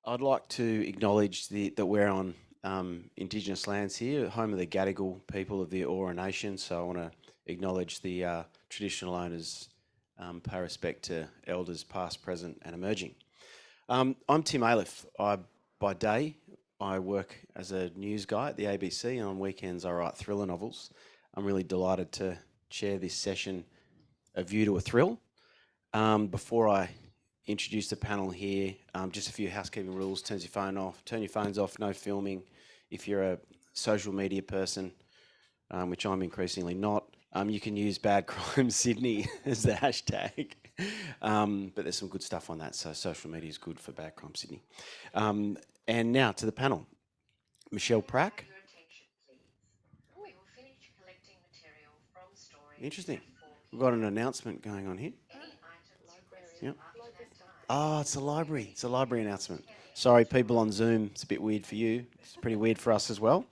I'd like to acknowledge that we're on Indigenous lands here, home of the Gadigal people of the Eora Nation. So I want to acknowledge the traditional owners, pay respect to elders past, present, and emerging. I'm Tim Ayliffe. By day, I work as a news guy at the ABC, and on weekends, I write thriller novels. I'm really delighted to chair this session, A View to a Thrill. Before I introduce the panel here, just a few housekeeping rules. Turn your phones off, no filming. If you're a social media person, which I'm increasingly not, you can use Bad Crime Sydney as the hashtag. But there's some good stuff on that, so social media is good for Bad Crime Sydney. And now to the panel. Michelle Prak. Interesting. We've got an announcement going on here. Yep. Oh, it's a library. It's a library announcement. Sorry, people on Zoom. It's a bit weird for you. It's pretty weird for us as well.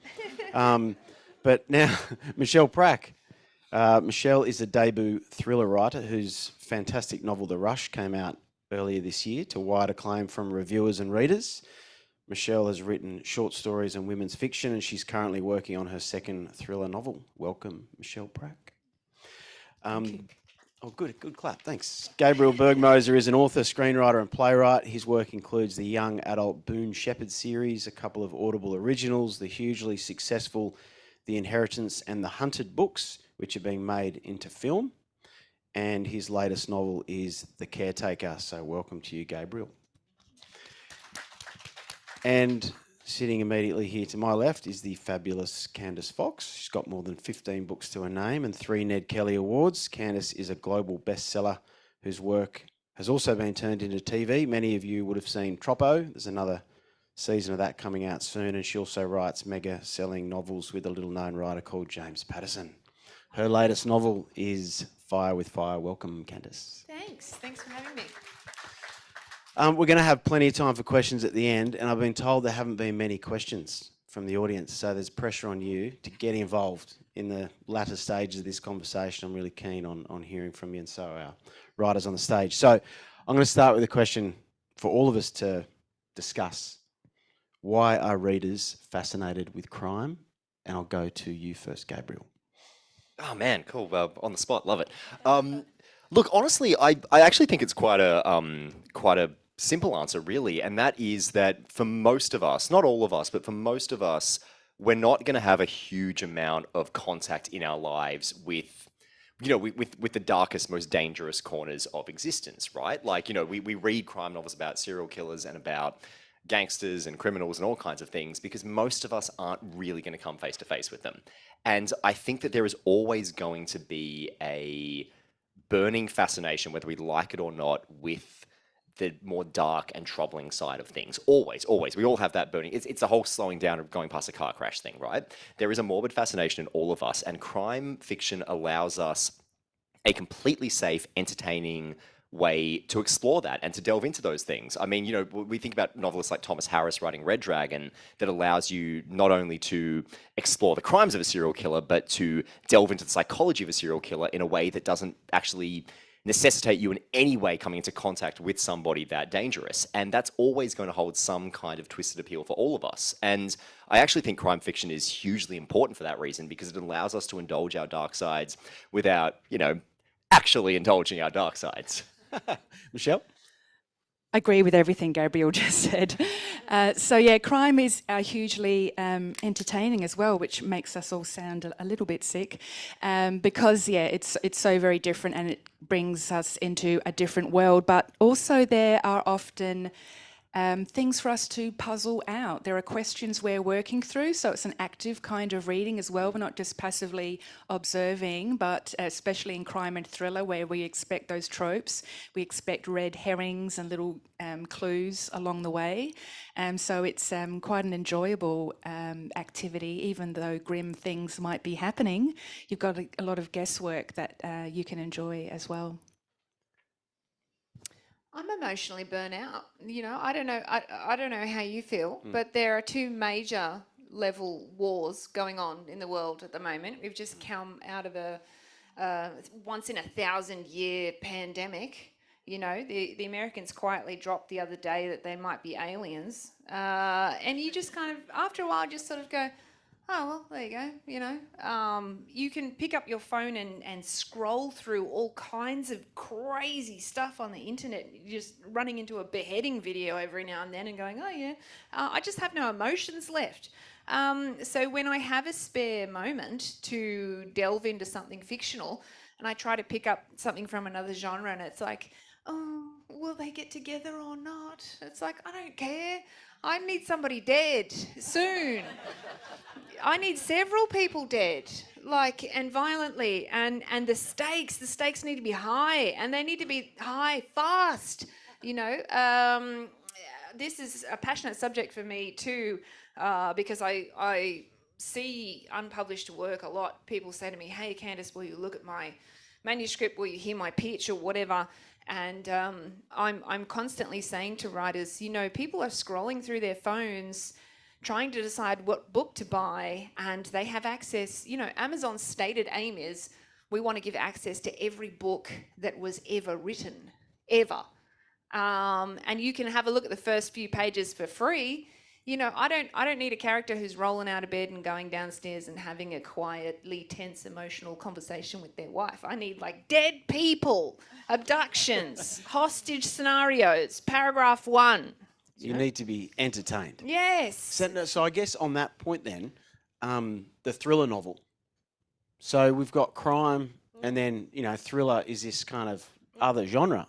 But now, Michelle Prak. Michelle is a debut thriller writer whose fantastic novel The Rush came out earlier this year to wide acclaim from reviewers and readers. Michelle has written short stories and women's fiction, and she's currently working on her second thriller novel. Welcome, Michelle Prak. Oh, good clap, thanks. Gabriel Bergmoser is an author, screenwriter and playwright. His work includes the young adult Boone Shepherd series, a couple of Audible originals, the hugely successful The Inheritance and The Hunted books, which are being made into film. And his latest novel is The Caretaker. So welcome to you, Gabriel. And sitting immediately here to my left is the fabulous Candice Fox. She's got more than 15 books to her name and 3 Ned Kelly Awards. Candice is a global bestseller whose work has also been turned into TV. Many of you would have seen Troppo. There's another season of that coming out soon. And she also writes mega-selling novels with a little-known writer called James Patterson. Her latest novel is Fire with Fire. Welcome, Candice. Thanks for having me. We're going to have plenty of time for questions at the end, and I've been told there haven't been many questions from the audience, so there's pressure on you to get involved in the latter stages of this conversation. I'm really keen on hearing from you, and so are our writers on the stage. So I'm going to start with a question for all of us to discuss. Why are readers fascinated with crime? And I'll go to you first, Gabriel. Oh man, cool. On the spot, love it. Look, honestly, I actually think it's quite a simple answer, really, and that is that for most of us, not all of us, but for most of us, we're not going to have a huge amount of contact in our lives with, with the darkest, most dangerous corners of existence, right? Like, we read crime novels about serial killers and about gangsters and criminals and all kinds of things because most of us aren't really going to come face to face with them. And I think that there is always going to be a burning fascination, whether we like it or not, with the more dark and troubling side of things. Always, always. We all have that burning. It's the whole slowing down of going past a car crash thing, right? There is a morbid fascination in all of us, and crime fiction allows us a completely safe, entertaining way to explore that and to delve into those things. I mean, we think about novelists like Thomas Harris writing Red Dragon that allows you not only to explore the crimes of a serial killer, but to delve into the psychology of a serial killer in a way that doesn't actually necessitate you in any way coming into contact with somebody that dangerous. And that's always going to hold some kind of twisted appeal for all of us. And I actually think crime fiction is hugely important for that reason because it allows us to indulge our dark sides without, actually indulging our dark sides. Michelle? I agree with everything Gabriel just said. So yeah, crime is hugely entertaining as well, which makes us all sound a little bit sick, because yeah, it's so very different and it brings us into a different world. But also there are often things for us to puzzle out. There are questions we're working through, so it's an active kind of reading as well. We're not just passively observing, but especially in crime and thriller where we expect those tropes, we expect red herrings and little clues along the way. So it's quite an enjoyable activity, even though grim things might be happening. You've got a lot of guesswork that you can enjoy as well. I'm emotionally burnt out. I don't know. I don't know how you feel, but there are 2 major level wars going on in the world at the moment. We've just come out of a once in 1,000 year pandemic. You know, the Americans quietly dropped the other day that they might be aliens. And you just kind of, after a while, just sort of go, oh, well, there you go, you know. You can pick up your phone and scroll through all kinds of crazy stuff on the internet, just running into a beheading video every now and then and going, oh, yeah, I just have no emotions left. So when I have a spare moment to delve into something fictional and I try to pick up something from another genre and it's like, oh, will they get together or not? It's like, I don't care. I need somebody dead soon. I need several people dead, like, and violently, and the stakes need to be high, and they need to be high fast, you know. This is a passionate subject for me too, because I see unpublished work a lot. People say to me, hey, Candice, will you look at my manuscript? Will you hear my pitch or whatever? And I'm constantly saying to writers, you know, people are scrolling through their phones trying to decide what book to buy, and they have access. You know, Amazon's stated aim is we want to give access to every book that was ever written, ever. And you can have a look at the first few pages for free. You know, I don't need a character who's rolling out of bed and going downstairs and having a quietly tense emotional conversation with their wife. I need like dead people, abductions, hostage scenarios, paragraph 1. You need to be entertained. Yes. So I guess on that point then, the thriller novel. So we've got crime and then, you know, thriller is this kind of other genre.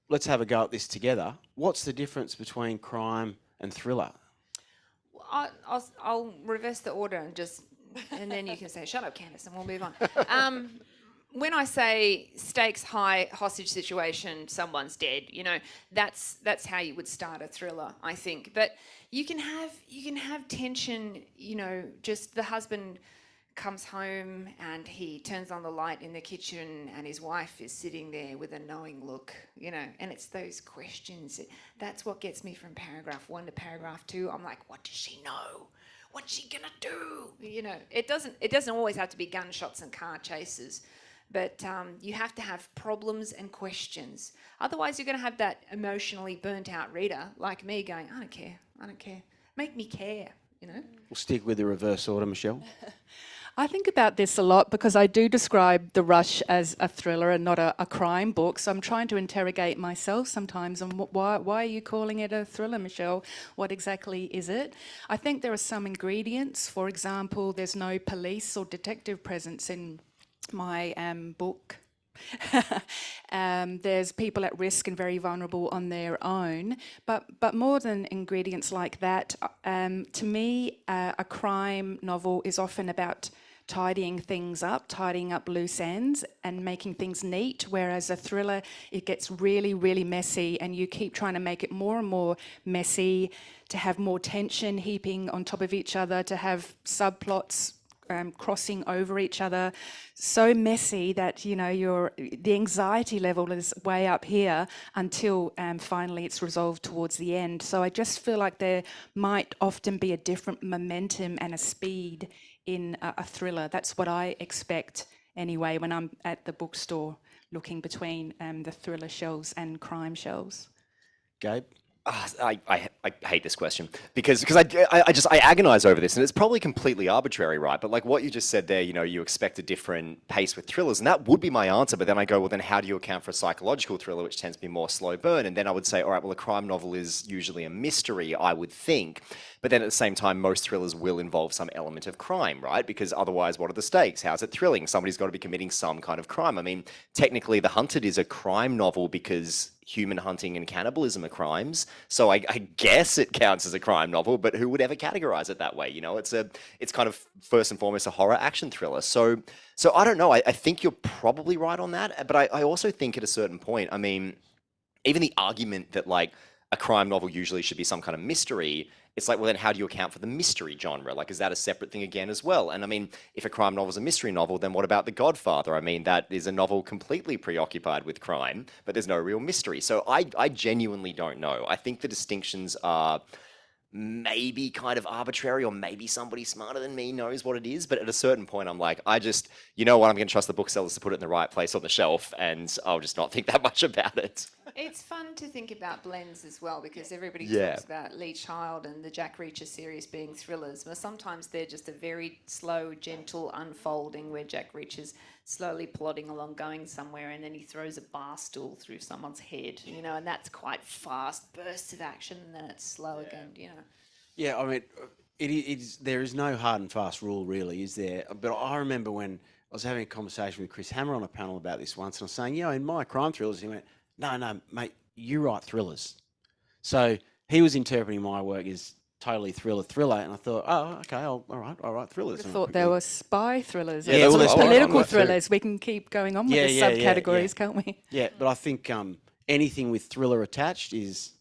Let's have a go at this together. What's the difference between crime and thriller? I'll reverse the order and then you can say, shut up, Candice, and we'll move on. When I say stakes high, hostage situation, someone's dead, you know, that's how you would start a thriller, I think. But you can have tension, you know, just the husband comes home and he turns on the light in the kitchen and his wife is sitting there with a knowing look, you know, and it's those questions. That's what gets me from paragraph 1 to paragraph 2. I'm like, what does she know? What's she gonna do? You know, it doesn't always have to be gunshots and car chases, but you have to have problems and questions. Otherwise, you're going to have that emotionally burnt out reader like me going, I don't care. Make me care, you know? We'll stick with the reverse order, Michelle. I think about this a lot because I do describe The Rush as a thriller and not a crime book. So I'm trying to interrogate myself sometimes on why are you calling it a thriller, Michelle? What exactly is it? I think there are some ingredients. For example, there's no police or detective presence in my book. There's people at risk and very vulnerable on their own, but more than ingredients like that, to me, a crime novel is often about tidying up loose ends and making things neat, whereas a thriller, it gets really, really messy and you keep trying to make it more and more messy, to have more tension heaping on top of each other, to have subplots crossing over each other, so messy that, you know, the anxiety level is way up here until finally it's resolved towards the end. So I just feel like there might often be a different momentum and a speed in a thriller. That's what I expect anyway when I'm at the bookstore looking between the thriller shelves and crime shelves. Gabe? I hate this question because I agonize over this, and it's probably completely arbitrary, right? But like what you just said there, you know, you expect a different pace with thrillers, and that would be my answer. But then I go, well, then how do you account for a psychological thriller, which tends to be more slow burn? And then I would say, all right, well, a crime novel is usually a mystery, I would think. But then at the same time, most thrillers will involve some element of crime, right? Because otherwise, what are the stakes? How's it thrilling? Somebody's got to be committing some kind of crime. I mean, technically, The Hunted is a crime novel because human hunting and cannibalism are crimes. So I guess it counts as a crime novel, but who would ever categorize it that way? You know, it's kind of first and foremost a horror action thriller. So I don't know. I think you're probably right on that. But I also think at a certain point, I mean, even the argument that like a crime novel usually should be some kind of mystery, it's like, well, then how do you account for the mystery genre? Like, is that a separate thing again as well? And I mean, if a crime novel is a mystery novel, then what about The Godfather? I mean, that is a novel completely preoccupied with crime, but there's no real mystery. So I genuinely don't know. I think the distinctions are maybe kind of arbitrary, or maybe somebody smarter than me knows what it is. But at a certain point, I'm like, you know what, I'm going to trust the booksellers to put it in the right place on the shelf, and I'll just not think that much about it. It's fun to think about blends as well, because everybody Yeah. talks about Lee Child and the Jack Reacher series being thrillers, but sometimes they're just a very slow, gentle unfolding where Jack Reacher's slowly plodding along, going somewhere, and then he throws a bar stool through someone's head, you know, and that's quite fast bursts of action, and then it's slow again, you know. Yeah, I mean, it is. There is no hard and fast rule, really, is there? But I remember when I was having a conversation with Chris Hammer on a panel about this once, and I was saying, in my crime thrillers, he went, no, mate, you write thrillers. So he was interpreting my work as totally thriller, and I thought, oh, okay, all right, I'll write thrillers. I And thought there were spy thrillers, Yeah, and well, there's that's what I political thought too. thrillers. We can keep going on with the subcategories, can't we? Yeah, but I think anything with thriller attached is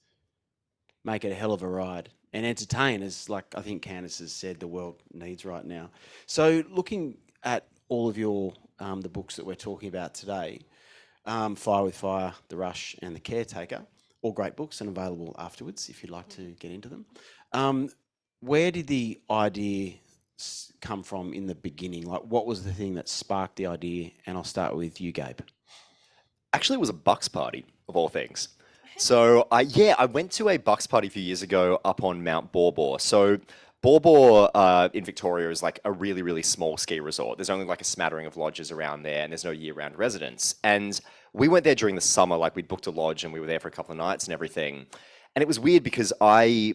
make it a hell of a ride. And entertain, as like I think Candice has said, the world needs right now. So looking at all of your the books that we're talking about today, Fire with Fire, The Rush, and The Caretaker, all great books and available afterwards if you'd like to get into them. Where did the idea come from in the beginning? Like, what was the thing that sparked the idea? And I'll start with you, Gabe. Actually, it was a Bucks party, of all things. So, I went to a Bucks party a few years ago up on Mount Borbor. So, Borbor in Victoria is like a really, really small ski resort. There's only like a smattering of lodges around there, and there's no year-round residents. And we went there during the summer, like we'd booked a lodge, and we were there for a couple of nights and everything. And it was weird because I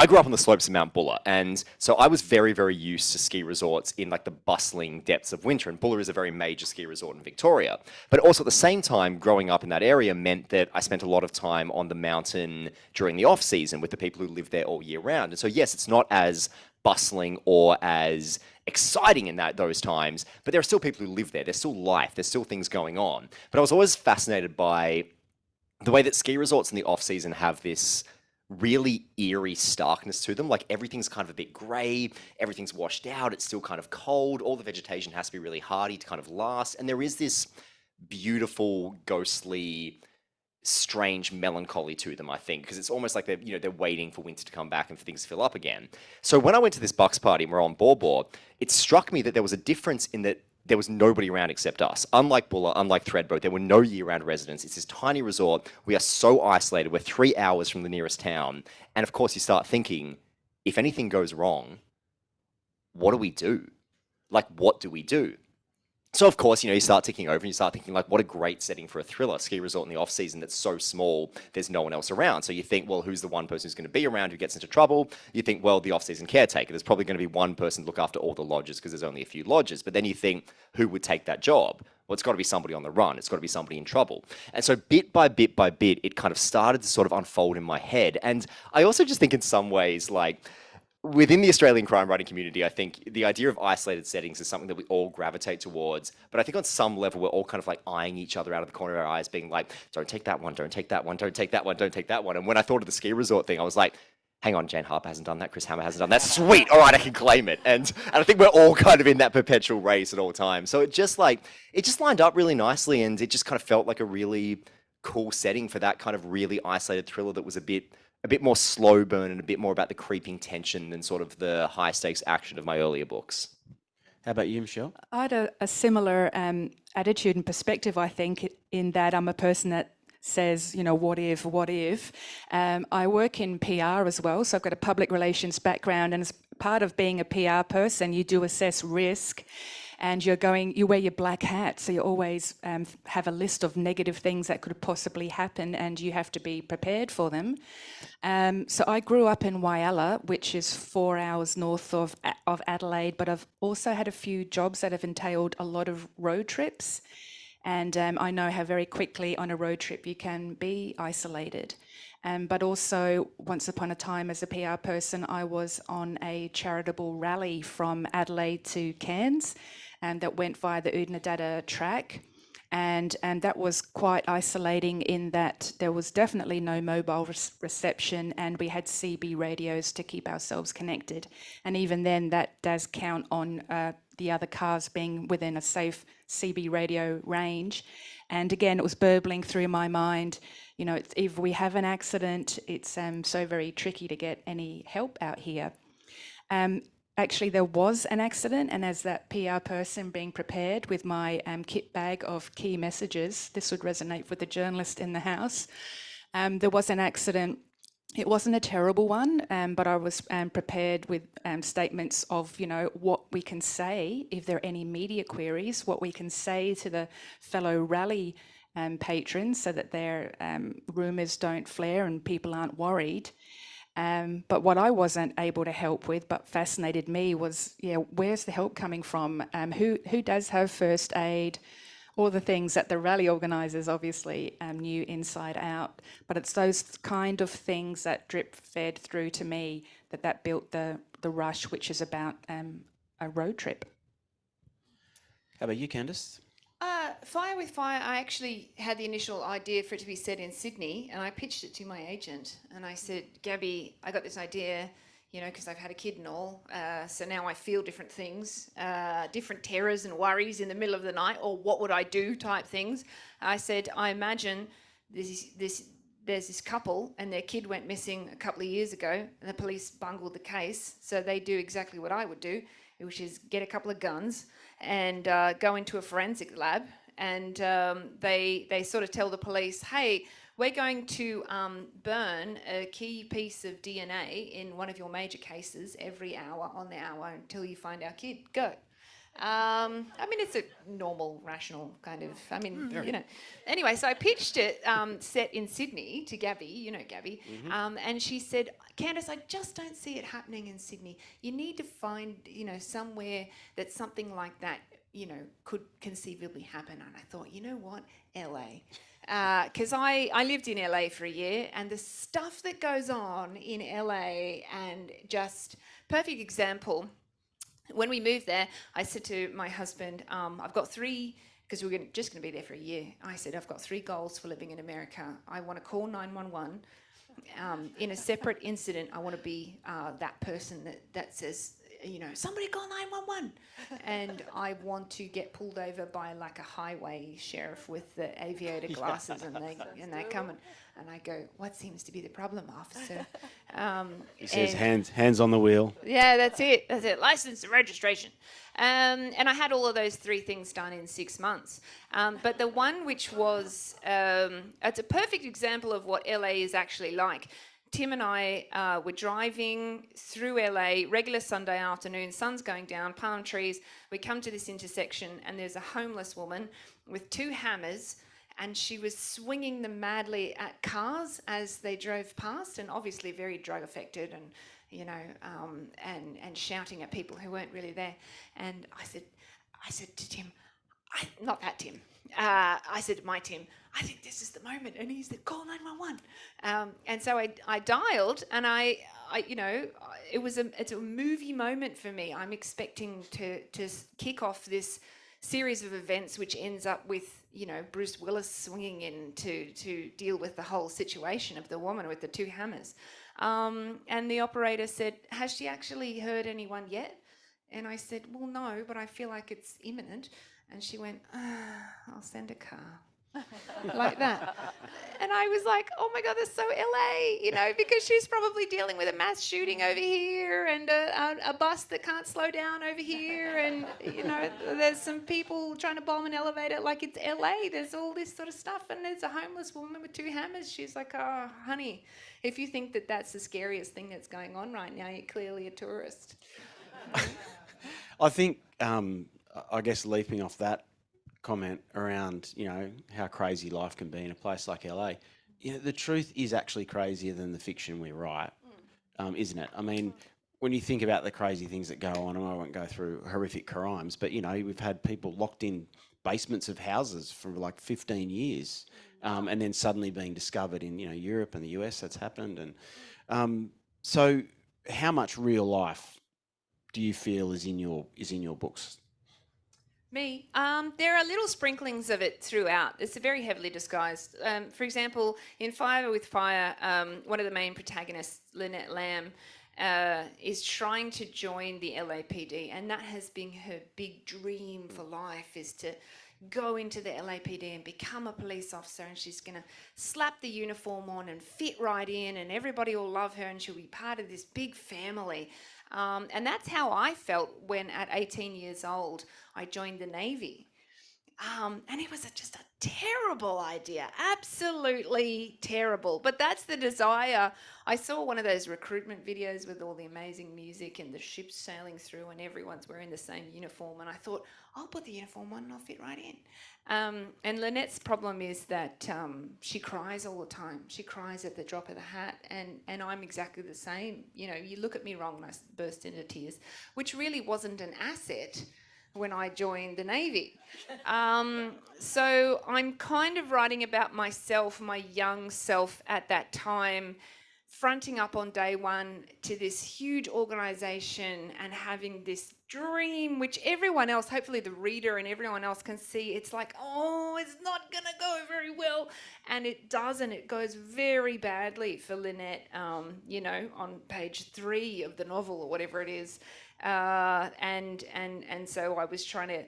grew up on the slopes of Mount Buller, and so I was very, very used to ski resorts in like the bustling depths of winter, and Buller is a very major ski resort in Victoria. But also at the same time, growing up in that area meant that I spent a lot of time on the mountain during the off-season with the people who live there all year round. And so yes, it's not as bustling or as exciting in those times, but there are still people who live there. There's still life. There's still things going on. But I was always fascinated by the way that ski resorts in the off-season have this really eerie starkness to them. Like everything's kind of a bit grey, everything's washed out, it's still kind of cold, all the vegetation has to be really hardy to kind of last, and there is this beautiful, ghostly, strange melancholy to them, I think, because it's almost like they're waiting for winter to come back and for things to fill up again. So when I went to this Bucks party and we're on Borbor, it struck me that there was a difference in that there was nobody around except us. Unlike Buller, unlike Threadboat, there were no year-round residents. It's this tiny resort. We are so isolated. We're 3 hours from the nearest town. And of course, you start thinking, if anything goes wrong, what do we do? Like, what do we do? So of course, you start ticking over and you start thinking like, what a great setting for a thriller. Ski resort in the off season that's so small, there's no one else around. So you think, well, who's the one person who's going to be around who gets into trouble? You think, well, the off season caretaker. There's probably going to be one person to look after all the lodges because there's only a few lodges. But then you think, who would take that job? Well, it's got to be somebody on the run. It's got to be somebody in trouble. And so bit by bit by bit, it kind of started to sort of unfold in my head. And I also just think in some ways, like, within the Australian crime writing community, I think the idea of isolated settings is something that we all gravitate towards. But I think on some level, we're all kind of like eyeing each other out of the corner of our eyes, being like, don't take that one, don't take that one, don't take that one, don't take that one. And when I thought of the ski resort thing, I was like, hang on, Jane Harper hasn't done that, Chris Hammer hasn't done that. Sweet, all right, I can claim it. And I think we're all kind of in that perpetual race at all times. So it just lined up really nicely, and it just kind of felt like a really cool setting for that kind of really isolated thriller that was a bit more slow burn and a bit more about the creeping tension than sort of the high stakes action of my earlier books. How about you, Michelle? I had a similar attitude and perspective, I think, in that I'm a person that says, what if? I work in PR as well, so I've got a public relations background, and as part of being a PR person, you do assess risk. And you wear your black hat, so you always have a list of negative things that could possibly happen, and you have to be prepared for them. So I grew up in Whyalla, which is 4 hours north of Adelaide, but I've also had a few jobs that have entailed a lot of road trips. And I know how very quickly on a road trip you can be isolated. But also, once upon a time as a PR person, I was on a charitable rally from Adelaide to Cairns, and that went via the Oodnadatta track. And that was quite isolating in that there was definitely no mobile reception, and we had CB radios to keep ourselves connected. And even then, that does count on the other cars being within a safe CB radio range. And again, it was burbling through my mind, you know, if we have an accident, it's so very tricky to get any help out here. Actually, there was an accident, and as that PR person being prepared with my kit bag of key messages, this would resonate with the journalist in the house. There was an accident. It wasn't a terrible one, but I was prepared with statements of, you know, what we can say if there are any media queries, what we can say to the fellow rally patrons so that their rumours don't flare and people aren't worried. But what I wasn't able to help with, but fascinated me, was, yeah, where's the help coming from? Who does have first aid? All the things that the rally organisers obviously knew inside out. But it's those kind of things that drip-fed through to me that built the rush, which is about a road trip. How about you, Candice? Fire with Fire, I actually had the initial idea for it to be set in Sydney, and I pitched it to my agent. And I said, Gabby, I got this idea, you know, because I've had a kid and all. So now I feel different things, different terrors and worries in the middle of the night, or what would I do type things. I said, I imagine there's this couple and their kid went missing a couple of years ago, and the police bungled the case. So they do exactly what I would do, which is get a couple of guns and go into a forensic lab. And they sort of tell the police, hey, we're going to burn a key piece of DNA in one of your major cases every hour on the hour until you find our kid. Go. I mean, it's a normal, rational kind of, I mean, you know. Anyway, so I pitched it set in Sydney to Gabby, you know Gabby, and she said, Candice, I just don't see it happening in Sydney. You need to find, you know, somewhere that something like that, you know, could conceivably happen. And I thought, you know what, LA. Because I lived in LA for a year, and the stuff that goes on in LA, and just perfect example. When we moved there, I said to my husband, I've got three, because we're just going to be there for a year. I said, I've got 3 goals for living in America. I want to call 911. In a separate incident, I want to be that person that says, you know, somebody call 911. And I want to get pulled over by like a highway sheriff with the aviator glasses, and they come and I go, what seems to be the problem, officer? He says hands on the wheel. Yeah, that's it. License and registration. And I had all of those 3 things done in 6 months. But the one which was, it's a perfect example of what LA is actually like. Tim and I were driving through LA, regular Sunday afternoon, sun's going down, palm trees. We come to this intersection, and there's a homeless woman with 2 hammers, and she was swinging them madly at cars as they drove past, and obviously very drug affected, and you know, and shouting at people who weren't really there. And I said to Tim, not that Tim. I said to my Tim, I think this is the moment. And he said, call 911. And so I dialed, and I you know, it's a movie moment for me. I'm expecting to kick off this series of events which ends up with, you know, Bruce Willis swinging in to deal with the whole situation of the woman with the 2 hammers. And the operator said, has she actually heard anyone yet? And I said, well, no, but I feel like it's imminent. And she went, I'll send a car. Like that. And I was like, oh my God, that's so LA, you know, because she's probably dealing with a mass shooting over here, and a bus that can't slow down over here, and, you know, there's some people trying to bomb an elevator. Like, it's LA, there's all this sort of stuff, and there's a homeless woman with 2 hammers. She's like, oh, honey, if you think that that's the scariest thing that's going on right now, you're clearly a tourist. I think, I guess leaping off that comment around, you know, how crazy life can be in a place like LA, you know, the truth is actually crazier than the fiction we write, isn't it? I mean, when you think about the crazy things that go on, and I won't go through horrific crimes, but, you know, we've had people locked in basements of houses for like 15 years, and then suddenly being discovered in, you know, Europe and the US. That's happened. And so how much real life do you feel is in your books? Me? There are little sprinklings of it throughout. It's very heavily disguised. For example, in Fire with Fire, one of the main protagonists, Lynette Lamb, is trying to join the LAPD, and that has been her big dream for life, is to go into the LAPD and become a police officer, and she's going to slap the uniform on and fit right in, and everybody will love her, and she'll be part of this big family. And that's how I felt when at 18 years old I joined the Navy. And it was just a terrible idea, absolutely terrible. But that's the desire. I saw one of those recruitment videos with all the amazing music and the ships sailing through and everyone's wearing the same uniform. And I thought, I'll put the uniform on and I'll fit right in. And Lynette's problem is that she cries all the time. She cries at the drop of the hat. And I'm exactly the same. You know, you look at me wrong and I burst into tears, which really wasn't an asset when I joined the Navy. So I'm kind of writing about myself, my young self at that time, fronting up on day one to this huge organisation and having this dream, which everyone else, hopefully the reader and everyone else can see, it's like, oh, it's not going to go very well. And it doesn't. It goes very badly for Lynette, you know, on page 3 of the novel or whatever it is. And so I was trying to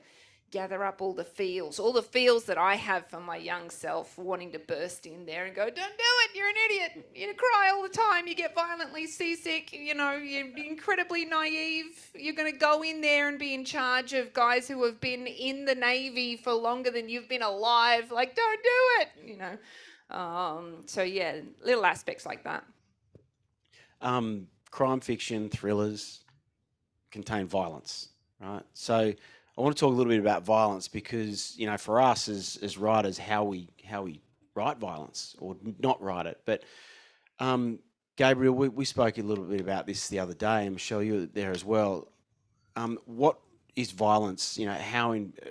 gather up all the feels that I have for my young self, wanting to burst in there and go, don't do it, you're an idiot, you cry all the time, you get violently seasick, you know, you're incredibly naive, you're going to go in there and be in charge of guys who have been in the Navy for longer than you've been alive, like, don't do it, you know. So yeah, little aspects like that. Crime fiction, thrillers contain violence, right? So I want to talk a little bit about violence because, you know, for us as writers, how we write violence or not write it. But Gabriel, we spoke a little bit about this the other day, and Michelle, you were there as well. What is violence? You know,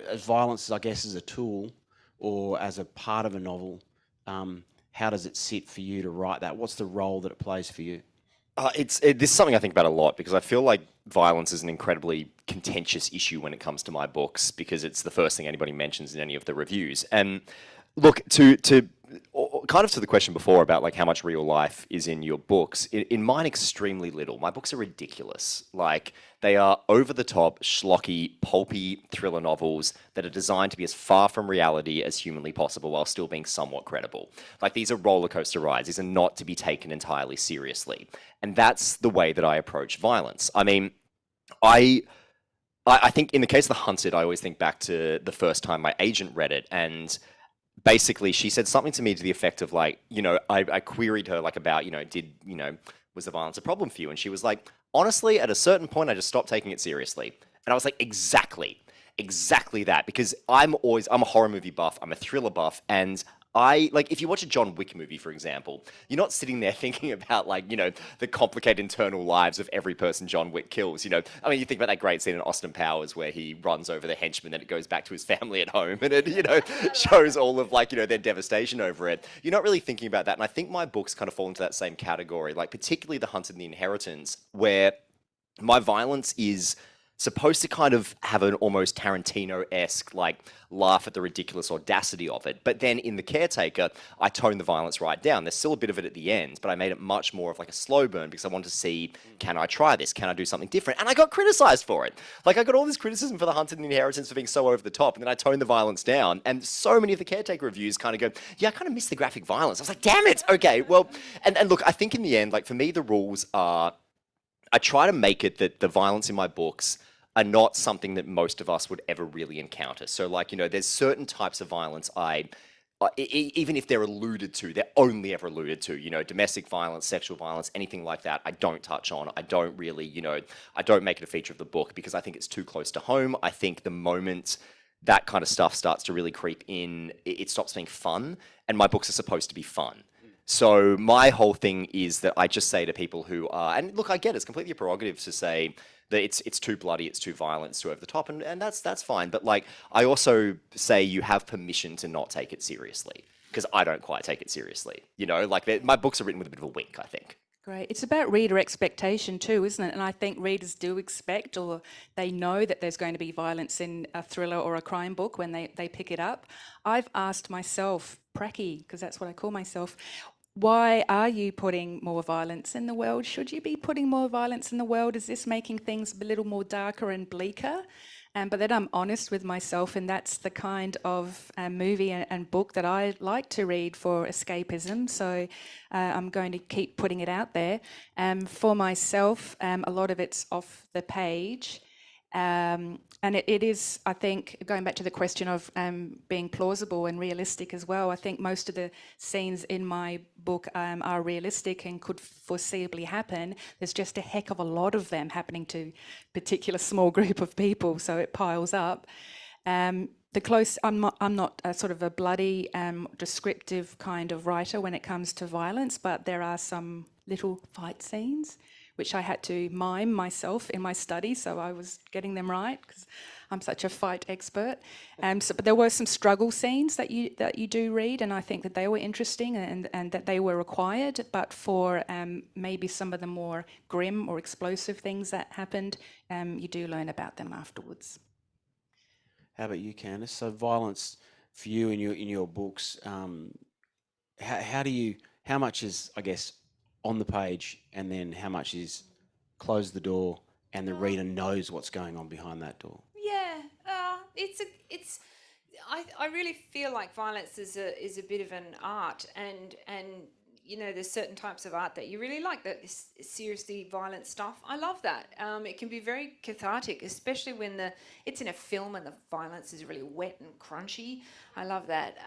as violence, I guess, as a tool or as a part of a novel, how does it sit for you to write that? What's the role that it plays for you? This is something I think about a lot because I feel like violence is an incredibly contentious issue when it comes to my books because it's the first thing anybody mentions in any of the reviews. And look, to kind of to the question before about like how much real life is in your books, in mine extremely little. My books are ridiculous. Like they are over the top, schlocky, pulpy thriller novels that are designed to be as far from reality as humanly possible while still being somewhat credible. Like these are roller coaster rides. These are not to be taken entirely seriously. And that's the way that I approach violence. I mean, I think in the case of The Hunted, I always think back to the first time my agent read it, and basically she said something to me to the effect of like, you know, I queried her like about, you know, was the violence a problem for you? And she was like, honestly, at a certain point, I just stopped taking it seriously. And I was like, exactly that, because I'm a horror movie buff, I'm a thriller buff, and like, if you watch a John Wick movie, for example, you're not sitting there thinking about, like, you know, the complicated internal lives of every person John Wick kills, you know. I mean, you think about that great scene in Austin Powers where he runs over the henchman and it goes back to his family at home and it, you know, shows all of, like, you know, their devastation over it. You're not really thinking about that. And I think my books kind of fall into that same category, like, particularly The Hunted and the Inheritance, where my violence is supposed to kind of have an almost Tarantino-esque, like, laugh at the ridiculous audacity of it. But then in The Caretaker, I toned the violence right down. There's still a bit of it at the end, but I made it much more of like a slow burn because I wanted to see, can I try this? Can I do something different? And I got criticized for it. Like, I got all this criticism for The Hunted and the Inheritance for being so over the top, and then I toned the violence down. And so many of the Caretaker reviews kind of go, yeah, I kind of miss the graphic violence. I was like, damn it. Okay, well, and look, I think in the end, like, for me, the rules are, I try to make it that the violence in my books are not something that most of us would ever really encounter. So, like, you know, there's certain types of violence even if they're alluded to, they're only ever alluded to, you know, domestic violence, sexual violence, anything like that, I don't touch on. I don't really, you know, I don't make it a feature of the book because I think it's too close to home. I think the moment that kind of stuff starts to really creep in, it stops being fun, and my books are supposed to be fun. So my whole thing is that I just say to people who are, and look, I get it, it's completely a prerogative to say that it's too bloody, it's too violent, it's too over the top, and that's fine. But like, I also say you have permission to not take it seriously, because I don't quite take it seriously. You know, like my books are written with a bit of a wink, I think. Great. It's about reader expectation too, isn't it? And I think readers do expect, or they know that there's going to be violence in a thriller or a crime book when they pick it up. I've asked myself, Pracky, because that's what I call myself, why are you putting more violence in the world? Should you be putting more violence in the world? Is this making things a little more darker and bleaker? But then I'm honest with myself, and that's the kind of movie and book that I like to read for escapism. So I'm going to keep putting it out there. For myself, a lot of it's off the page. And it is, I think, going back to the question of being plausible and realistic as well, I think most of the scenes in my book are realistic and could foreseeably happen. There's just a heck of a lot of them happening to a particular small group of people, so it piles up. I'm not a sort of a bloody, descriptive kind of writer when it comes to violence, but there are some little fight scenes which I had to mime myself in my study, so I was getting them right because I'm such a fight expert. But there were some struggle scenes that you do read, and I think that they were interesting and that they were required. But for maybe some of the more grim or explosive things that happened, you do learn about them afterwards. How about you, Candice? So violence for you in your books, how much is, I guess, on the page, and then how much is close the door and the reader knows what's going on behind that door? Yeah, I really feel like violence is a bit of an art, and you know, there's certain types of art that you really like, that is seriously violent stuff. I love that. It can be very cathartic, especially when it's in a film and the violence is really wet and crunchy. I love that.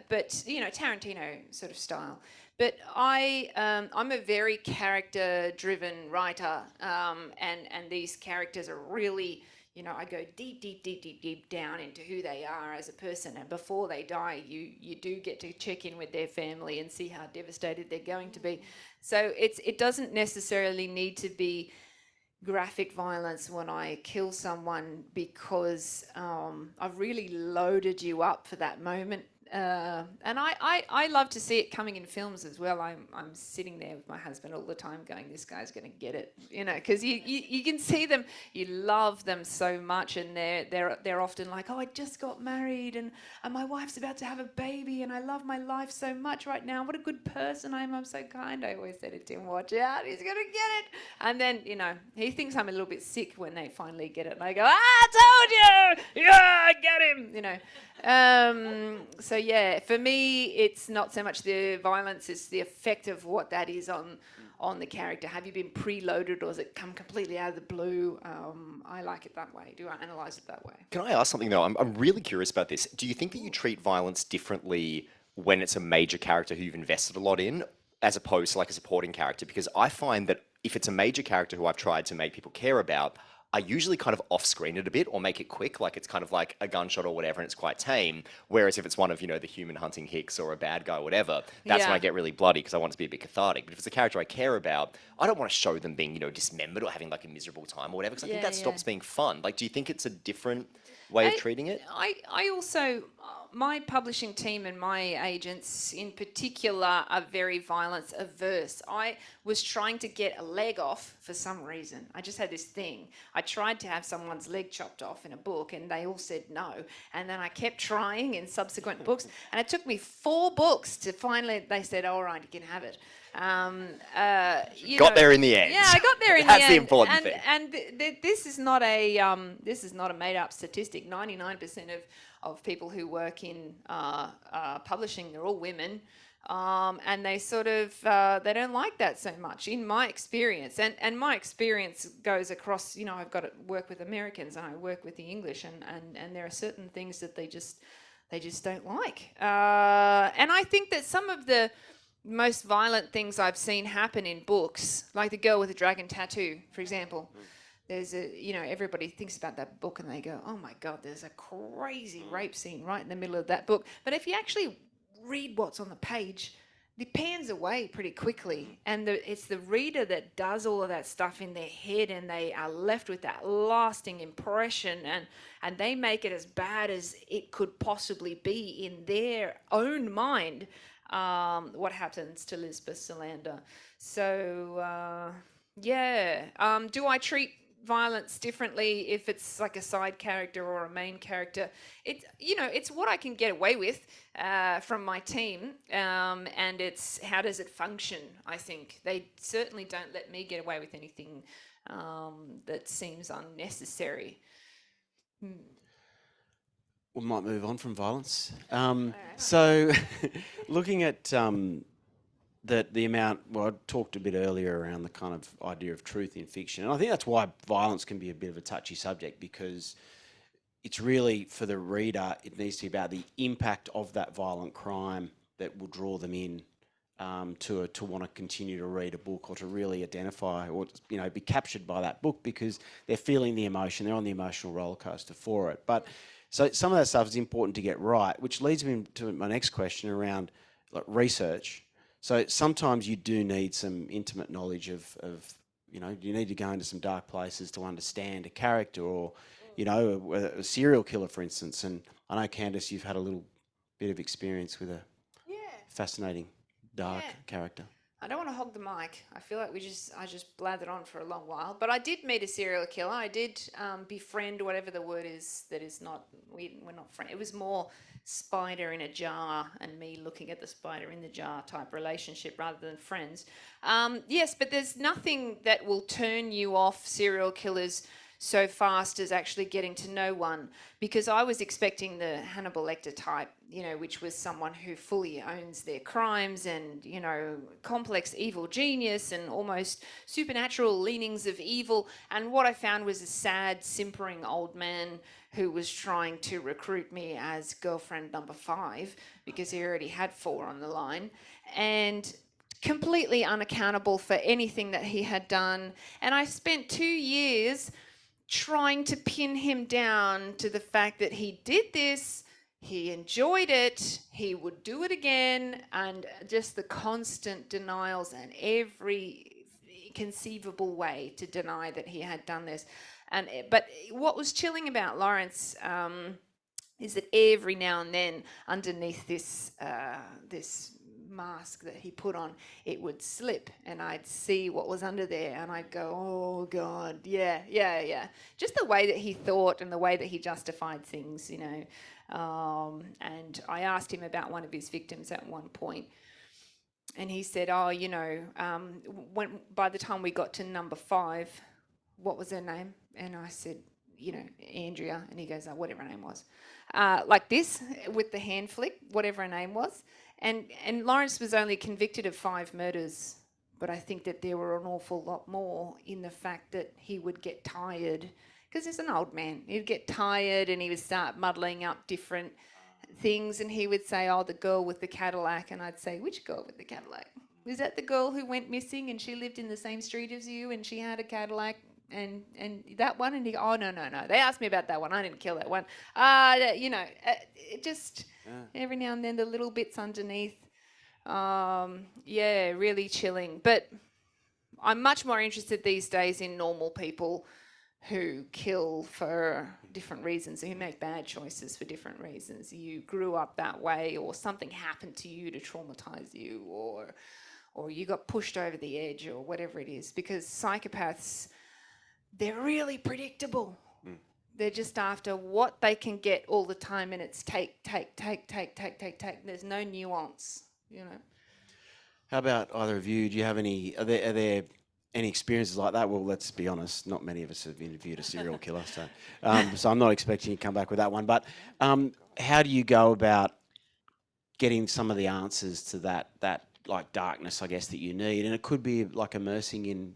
But you know, Tarantino sort of style. But I'm a very character-driven writer, and these characters are really, you know, I go deep down into who they are as a person, and before they die, you do get to check in with their family and see how devastated they're going to be. So it doesn't necessarily need to be graphic violence when I kill someone, because I've really loaded you up for that moment. And I love to see it coming in films as well. I'm sitting there with my husband all the time going, this guy's going to get it, you know, because you can see them, you love them so much, and they're often like, oh, I just got married and my wife's about to have a baby and I love my life so much right now. What a good person I am. I'm so kind. I always say to Tim, watch out, he's going to get it. And then, you know, he thinks I'm a little bit sick when they finally get it. And I go, I told you, yeah, get him, you know. So yeah, for me, it's not so much the violence, it's the effect of what that is on the character. Have you been preloaded, or has it come completely out of the blue? I like it that way. Do I analyse it that way? Can I ask something though? I'm really curious about this. Do you think that you treat violence differently when it's a major character who you've invested a lot in, as opposed to like a supporting character? Because I find that if it's a major character who I've tried to make people care about, I usually kind of off-screen it a bit or make it quick, like it's kind of like a gunshot or whatever, and it's quite tame. Whereas if it's one of, you know, the human hunting Hicks or a bad guy or whatever, that's when I get really bloody because I want it to be a bit cathartic. But if it's a character I care about, I don't want to show them being, you know, dismembered or having like a miserable time or whatever, because I think that stops being fun. Like, do you think it's a different way of treating it? I also, my publishing team and my agents in particular are very violence averse. I was trying to get a leg off for some reason. I just had this thing. I tried to have someone's leg chopped off in a book and they all said no. And then I kept trying in subsequent books, and it took me 4 books to finally, they said, all right, you can have it. Got there in the end. Yeah, I got there in the end. That's the important thing. And this is not a made-up statistic. 99% of people who work in publishing, they're all women, and they sort of they don't like that so much, in my experience. And my experience goes across. You know, I've got to work with Americans and I work with the English, and there are certain things that they just don't like. And I think that some of the most violent things I've seen happen in books, like The Girl with the Dragon Tattoo, for example. There's everybody thinks about that book and they go, oh my God, there's a crazy rape scene right in the middle of that book. But if you actually read what's on the page, it pans away pretty quickly. And it's the reader that does all of that stuff in their head, and they are left with that lasting impression, and they make it as bad as it could possibly be in their own mind. What happens to Lisbeth Salander. So, do I treat violence differently if it's like a side character or a main character. It's what I can get away with from my team, and it's how does it function. I think they certainly don't let me get away with anything that seems unnecessary. We might move on from violence. So, looking at the amount, well, I talked a bit earlier around the kind of idea of truth in fiction. And I think that's why violence can be a bit of a touchy subject, because it's really, for the reader, it needs to be about the impact of that violent crime that will draw them in to want to continue to read a book, or to really identify, or be captured by that book, because they're feeling the emotion, they're on the emotional roller coaster for it. But so some of that stuff is important to get right, which leads me to my next question around research. So sometimes you do need some intimate knowledge of you need to go into some dark places to understand a character, or a serial killer, for instance. And I know, Candice, you've had a little bit of experience with a fascinating dark character. I don't want to hog the mic. I feel like I just blathered on for a long while. But I did meet a serial killer. I did befriend, whatever the word is that is not, we're not friends. It was more spider in a jar and me looking at the spider in the jar type relationship rather than friends. Yes, but there's nothing that will turn you off serial killers so fast as actually getting to know one, because I was expecting the Hannibal Lecter type, which was someone who fully owns their crimes and, complex evil genius and almost supernatural leanings of evil. And what I found was a sad, simpering old man who was trying to recruit me as girlfriend number 5, because he already had 4 on the line, and completely unaccountable for anything that he had done. And I spent 2 years trying to pin him down to the fact that he did this, he enjoyed it, he would do it again, and just the constant denials and every conceivable way to deny that he had done this. But what was chilling about Lawrence is that every now and then, underneath this mask that he put on, it would slip, and I'd see what was under there, and I'd go, oh God, yeah. Just the way that he thought and the way that he justified things, and I asked him about one of his victims at one point, and he said, when by the time we got to number 5, what was her name? And I said, Andrea, and he goes, whatever her name was, like this, with the hand flick, whatever her name was. And Lawrence was only convicted of 5 murders, but I think that there were an awful lot more, in the fact that he would get tired, because he's an old man. He'd get tired and he would start muddling up different things, and he would say, the girl with the Cadillac, and I'd say, which girl with the Cadillac? Is that the girl who went missing and she lived in the same street as you and she had a Cadillac? And that one? And he go, no. They asked me about that one. I didn't kill that one. It just... Every now and then, the little bits underneath, really chilling. But I'm much more interested these days in normal people who kill for different reasons, who make bad choices for different reasons. You grew up that way, or something happened to you to traumatize you, or you got pushed over the edge, or whatever it is. Because psychopaths, they're really predictable. They're just after what they can get all the time, and it's take. There's no nuance, How about either of you? Do you have any? Are there any experiences like that? Well, let's be honest. Not many of us have interviewed a serial killer, so I'm not expecting you to come back with that one. But how do you go about getting some of the answers to that like darkness, I guess, that you need? And it could be like immersing in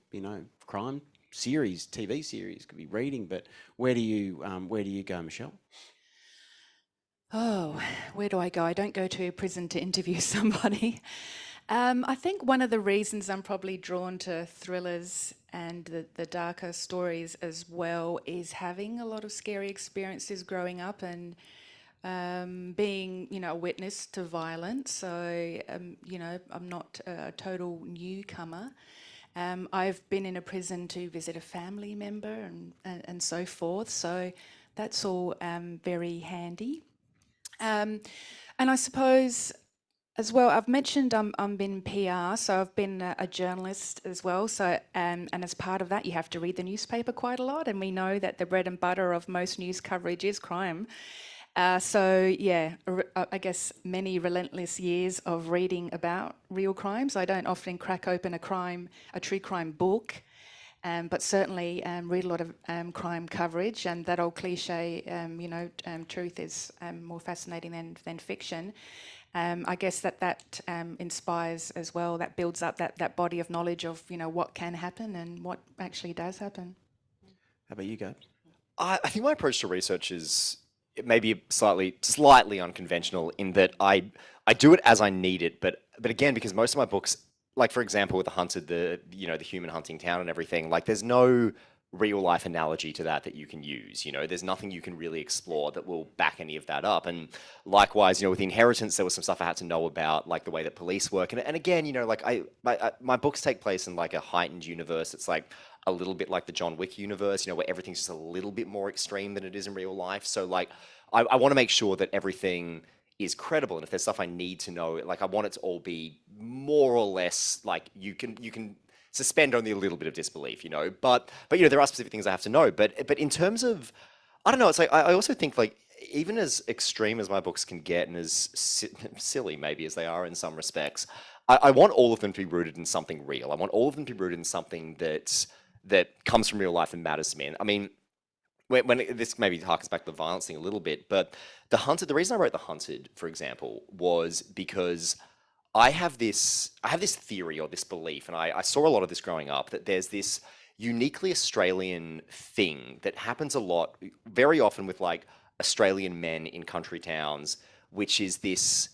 crime series, TV series, could be reading, but where do you go, Michelle? Oh, where do I go? I don't go to a prison to interview somebody. I think one of the reasons I'm probably drawn to thrillers and the darker stories as well is having a lot of scary experiences growing up and being, a witness to violence. So, I'm not a total newcomer. I've been in a prison to visit a family member and so forth. So that's all very handy. And I suppose As well, I've mentioned I'm in PR, so I've been a journalist as well. So, and as part of that, you have to read the newspaper quite a lot, and we know that the bread and butter of most news coverage is crime. So yeah, I guess many relentless years of reading about real crimes. I don't often crack open a true crime book, but certainly read a lot of crime coverage. And that old cliche, truth is more fascinating than fiction. I guess that inspires as well. That builds up that body of knowledge of what can happen and what actually does happen. How about you, Gabe? I think my approach to research is maybe slightly unconventional in that I do it as I need it, but again, because most of my books, like for example with The Hunted, the human hunting town and everything, like there's no real life analogy to that you can use. There's nothing you can really explore that will back any of that up. And likewise, with Inheritance, there was some stuff I had to know about, like the way that police work. And again, like my books take place in like a heightened universe. It's like a little bit like the John Wick universe, where everything's just a little bit more extreme than it is in real life. So like, I want to make sure that everything is credible. And if there's stuff I need to know, like I want it to all be more or less like you can suspend only a little bit of disbelief, but there are specific things I have to know. But in terms of, I don't know, it's like I also think like even as extreme as my books can get and as silly maybe as they are in some respects, I want all of them to be rooted in something real. I want all of them to be rooted in something that comes from real life and matters to me. And I mean, when this maybe harkens back to the violence thing a little bit, but the reason I wrote The Hunted, for example, was because I have this theory or this belief, and I saw a lot of this growing up, that there's this uniquely Australian thing that happens a lot, very often with like Australian men in country towns, which is this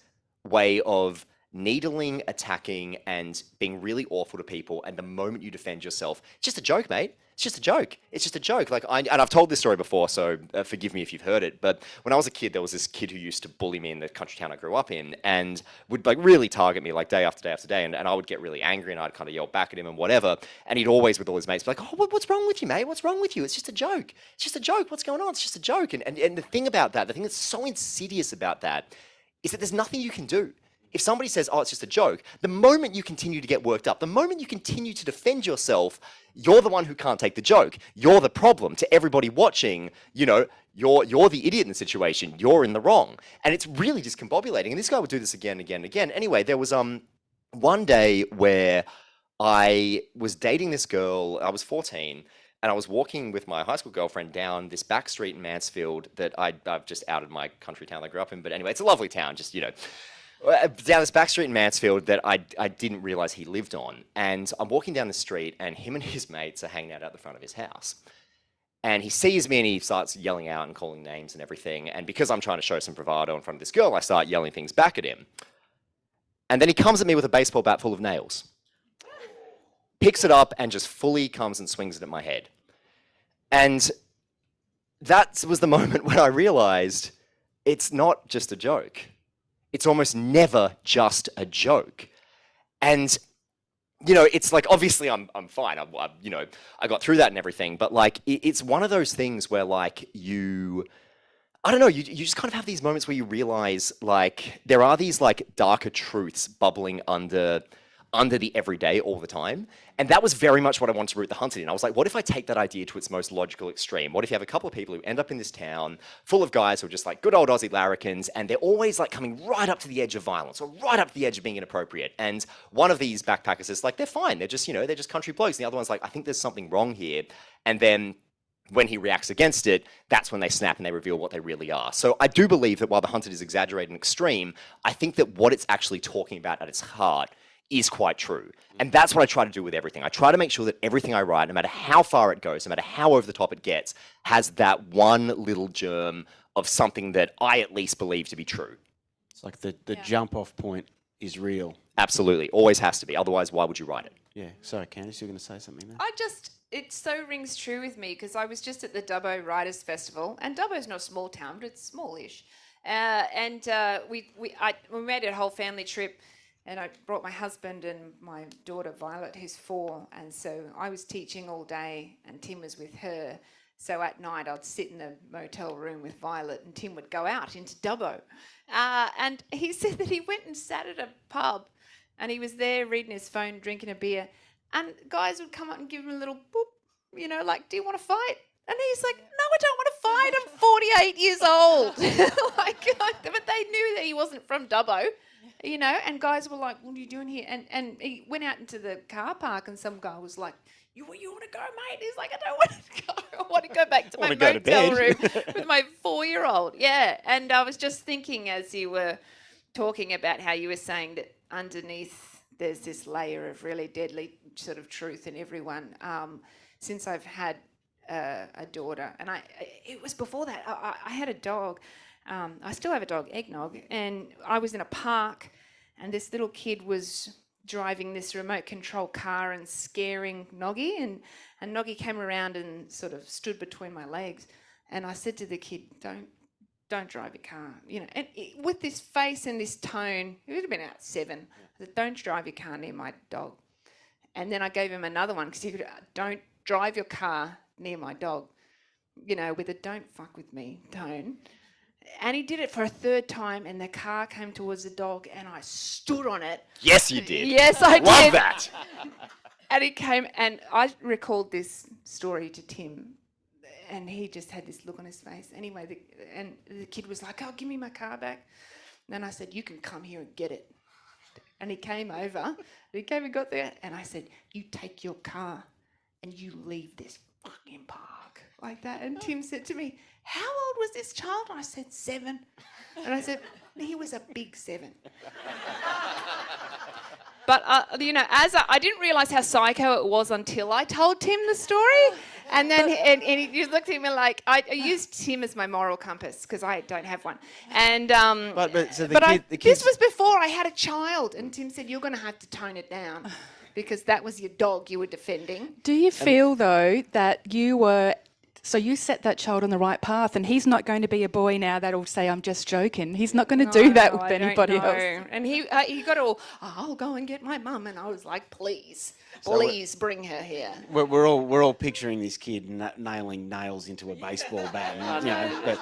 way of needling, attacking, and being really awful to people. And the moment you defend yourself, it's just a joke, mate. It's just a joke. It's just a joke. Like and I've told this story before, so forgive me if you've heard it. But when I was a kid, there was this kid who used to bully me in the country town I grew up in, and would like really target me like day after day after day. And I would get really angry, and I'd kind of yell back at him and whatever. And he'd always, with all his mates, be like, "Oh, what's wrong with you, mate? What's wrong with you? It's just a joke. It's just a joke. What's going on? It's just a joke." And the thing about that, the thing that's so insidious about that, is that there's nothing you can do. If somebody says, "Oh, it's just a joke," the moment you continue to get worked up, the moment you continue to defend yourself, you're the one who can't take the joke. You're the problem to everybody watching. You're the idiot in the situation. You're in the wrong. And it's really discombobulating. And this guy would do this again and again and again. Anyway, there was one day where I was dating this girl. I was 14. And I was walking with my high school girlfriend down this back street in Mansfield that I've just outed my country town I grew up in. But anyway, it's a lovely town, just, down this back street in Mansfield that I didn't realize he lived on. And I'm walking down the street, and him and his mates are hanging out the front of his house. And he sees me, and he starts yelling out and calling names and everything. And because I'm trying to show some bravado in front of this girl, I start yelling things back at him. And then he comes at me with a baseball bat full of nails, picks it up, and just fully comes and swings it at my head. And that was the moment when I realized it's not just a joke. It's almost never just a joke. And, it's like, obviously I'm fine. I got through that and everything, but like, it's one of those things where like I don't know, you just kind of have these moments where you realize like, there are these like darker truths bubbling under the everyday all the time. And that was very much what I wanted to root The Hunted in. I was like, what if I take that idea to its most logical extreme? What if you have a couple of people who end up in this town full of guys who are just like good old Aussie larrikins, and they're always like coming right up to the edge of violence or right up to the edge of being inappropriate. And one of these backpackers is like, they're fine. They're just, they're just country blokes. And the other one's like, I think there's something wrong here. And then when he reacts against it, that's when they snap and they reveal what they really are. So I do believe that while The Hunted is exaggerated and extreme, I think that what it's actually talking about at its heart is quite true. And that's what I try to do with everything. I try to make sure that everything I write, no matter how far it goes, no matter how over the top it gets, has that one little germ of something that I at least believe to be true. It's like the jump off point is real. Absolutely. Always has to be. Otherwise, why would you write it? Yeah. Sorry, Candice, you were going to say something there? It so rings true with me because I was just at the Dubbo Writers Festival, and Dubbo's not a small town, but it's smallish. We made a whole family trip. And I brought my husband and my daughter Violet, who's 4, and so I was teaching all day and Tim was with her. So at night I'd sit in the motel room with Violet and Tim would go out into Dubbo. And he said that he went and sat at a pub and he was there reading his phone, drinking a beer, and guys would come up and give him a little boop, you know, like, do you want to fight? And he's like, no, I don't want to fight. I'm 48 years old. But they knew that he wasn't from Dubbo, you know, and guys were like, what are you doing here? And he went out into the car park and some guy was like, you want to go, mate? He's like, I don't want to go. I want to go back to my motel room with my 4-year-old. Yeah. And I was just thinking as you were talking about how you were saying that underneath there's this layer of really deadly sort of truth in everyone. Since I've had a daughter, and it was before that, I had a dog. I still have a dog, Eggnog, and I was in a park and this little kid was driving this remote control car and scaring Noggy, and Noggy came around and sort of stood between my legs, and I said to the kid, don't drive your car, you know, and with this face and this tone, he would have been about 7. I said, don't drive your car near my dog. And then I gave him another one because he could, don't drive your car near my dog, you know, with a don't fuck with me tone. And he did it for a 3rd time, and the car came towards the dog, and I stood on it. Yes, you did. Yes, I did. Love that. And he came, and I recalled this story to Tim, and he just had this look on his face. Anyway, the kid was like, oh, give me my car back. And then I said, you can come here and get it. And he came over, and he came and got there, and I said, you take your car and you leave this fucking park like that. And Tim said to me, how old was this child? And I said, 7. And I said, he was a big 7. But, you know, I didn't realise how psycho it was until I told Tim the story. And then he just looked at me like, I used Tim as my moral compass because I don't have one. And this was before I had a child. And Tim said, you're going to have to tone it down because that was your dog you were defending. Do you feel, though, that you set that child on the right path, and he's not going to be a boy now that'll say, I'm just joking. He's not going to do that with anybody else. And he got all, I'll go and get my mum. And I was like, please bring her here. We're all picturing this kid nailing nails into a baseball bat. And, you know, but,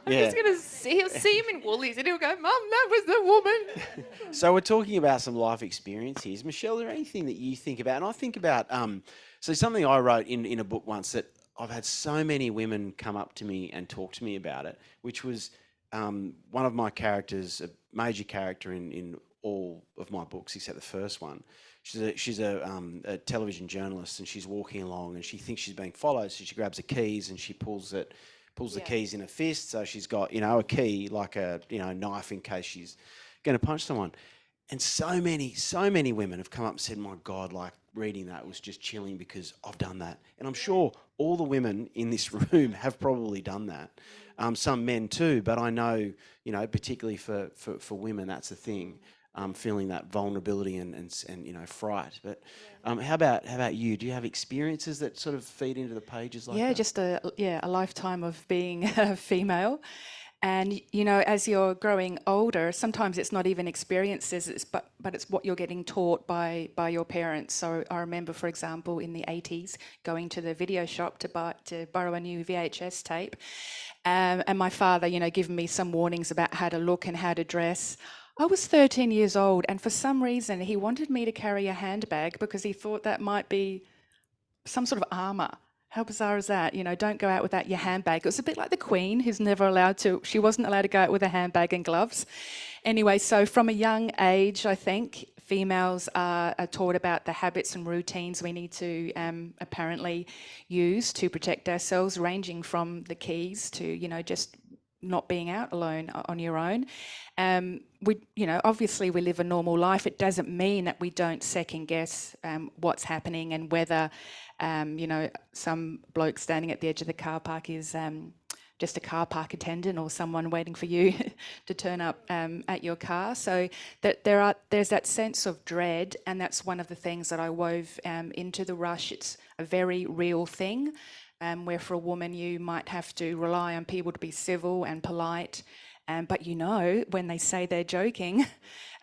yeah. He'll see him in Woolies and he'll go, Mum, that was the woman. So we're talking about some life experiences. Michelle, is there anything that you think about? And I think about, so something I wrote in a book once that I've had so many women come up to me and talk to me about it, which was one of my characters, a major character in all of my books except the first one. She's a television journalist, and she's walking along and she thinks she's being followed, so she grabs the keys and she pulls the keys in a fist. So she's got, you know, a key like a, you know, knife in case she's going to punch someone. And so many women have come up and said, my God, like reading that was just chilling because I've done that. And I'm sure all the women in this room have probably done that. Some men too, but I know, you know, particularly for women, that's the thing. Feeling that vulnerability and you know, fright. But how about you? Do you have experiences that sort of feed into the pages like that? Yeah, just a lifetime of being a female. And, you know, as you're growing older, sometimes it's not even experiences, but it's what you're getting taught by your parents. So I remember, for example, in the 80s, going to the video shop to borrow a new VHS tape. And my father, you know, giving me some warnings about how to look and how to dress. I was 13 years old, and for some reason, he wanted me to carry a handbag because he thought that might be some sort of armour. How bizarre is that? You know, don't go out without your handbag. It was a bit like the Queen, who's never allowed to, she wasn't allowed to go out with a handbag and gloves. Anyway, so from a young age, I think, females are taught about the habits and routines we need to apparently use to protect ourselves, ranging from the keys to, you know, just not being out alone on your own. You know, obviously we live a normal life. It doesn't mean that we don't second guess what's happening and whether, you know, some bloke standing at the edge of the car park is just a car park attendant or someone waiting for you to turn up at your car. So that there's that sense of dread, and that's one of the things that I wove into The Rush. It's a very real thing. Where for a woman you might have to rely on people to be civil and polite, but you know when they say they're joking,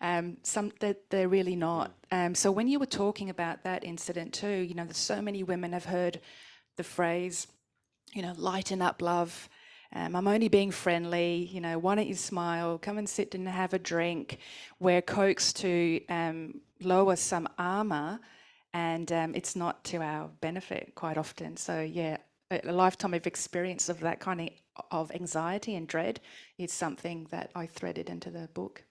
they're really not. So when you were talking about that incident too, you know, there's so many women have heard the phrase, you know, lighten up, love, I'm only being friendly, you know, why don't you smile, come and sit and have a drink. We're coaxed to lower some armour, and it's not to our benefit quite often. So yeah, a lifetime of experience of that kind of anxiety and dread is something that I threaded into the book.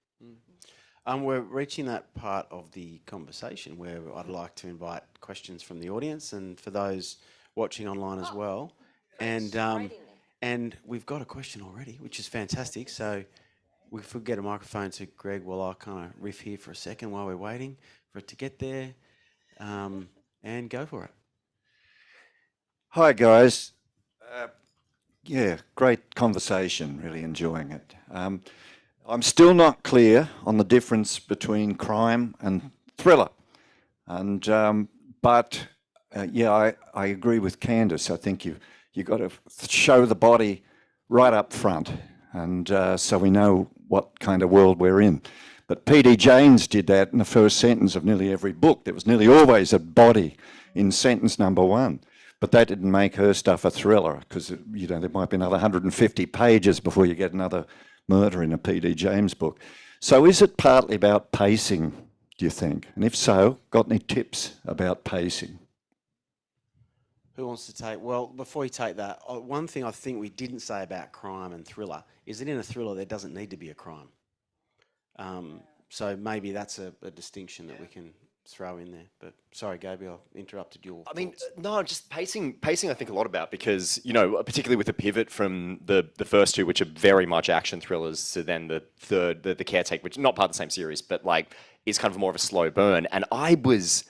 We're reaching that part of the conversation where I'd like to invite questions from the audience and for those watching online as well. And we've got a question already, which is fantastic. So we could get a microphone to Greg while I kind of riff here for a second while we're waiting for it to get there, and go for it. Hi guys. Yeah, great conversation, really enjoying it. I'm still not clear on the difference between crime and thriller. And yeah, I agree with Candice. I think you've got to show the body right up front, and so we know what kind of world we're in. But P.D. James did that in the first sentence of nearly every book. There was nearly always a body in sentence number one. But that didn't make her stuff a thriller, because you know there might be another 150 pages before you get another murder in a P.D. James book. So is it partly about pacing, do you think? And if so, got any tips about pacing? Who wants to take? Well, before you take that, one thing I think we didn't say about crime and thriller is that in a thriller there doesn't need to be a crime. So maybe that's a distinction that we can throw in there. But sorry, Gabriel, I interrupted your thoughts. No, just pacing I think a lot about, because, you know, particularly with the pivot from the first two, which are very much action thrillers, to then the third, the Caretaker, which is not part of the same series, but like is kind of more of a slow burn. And I was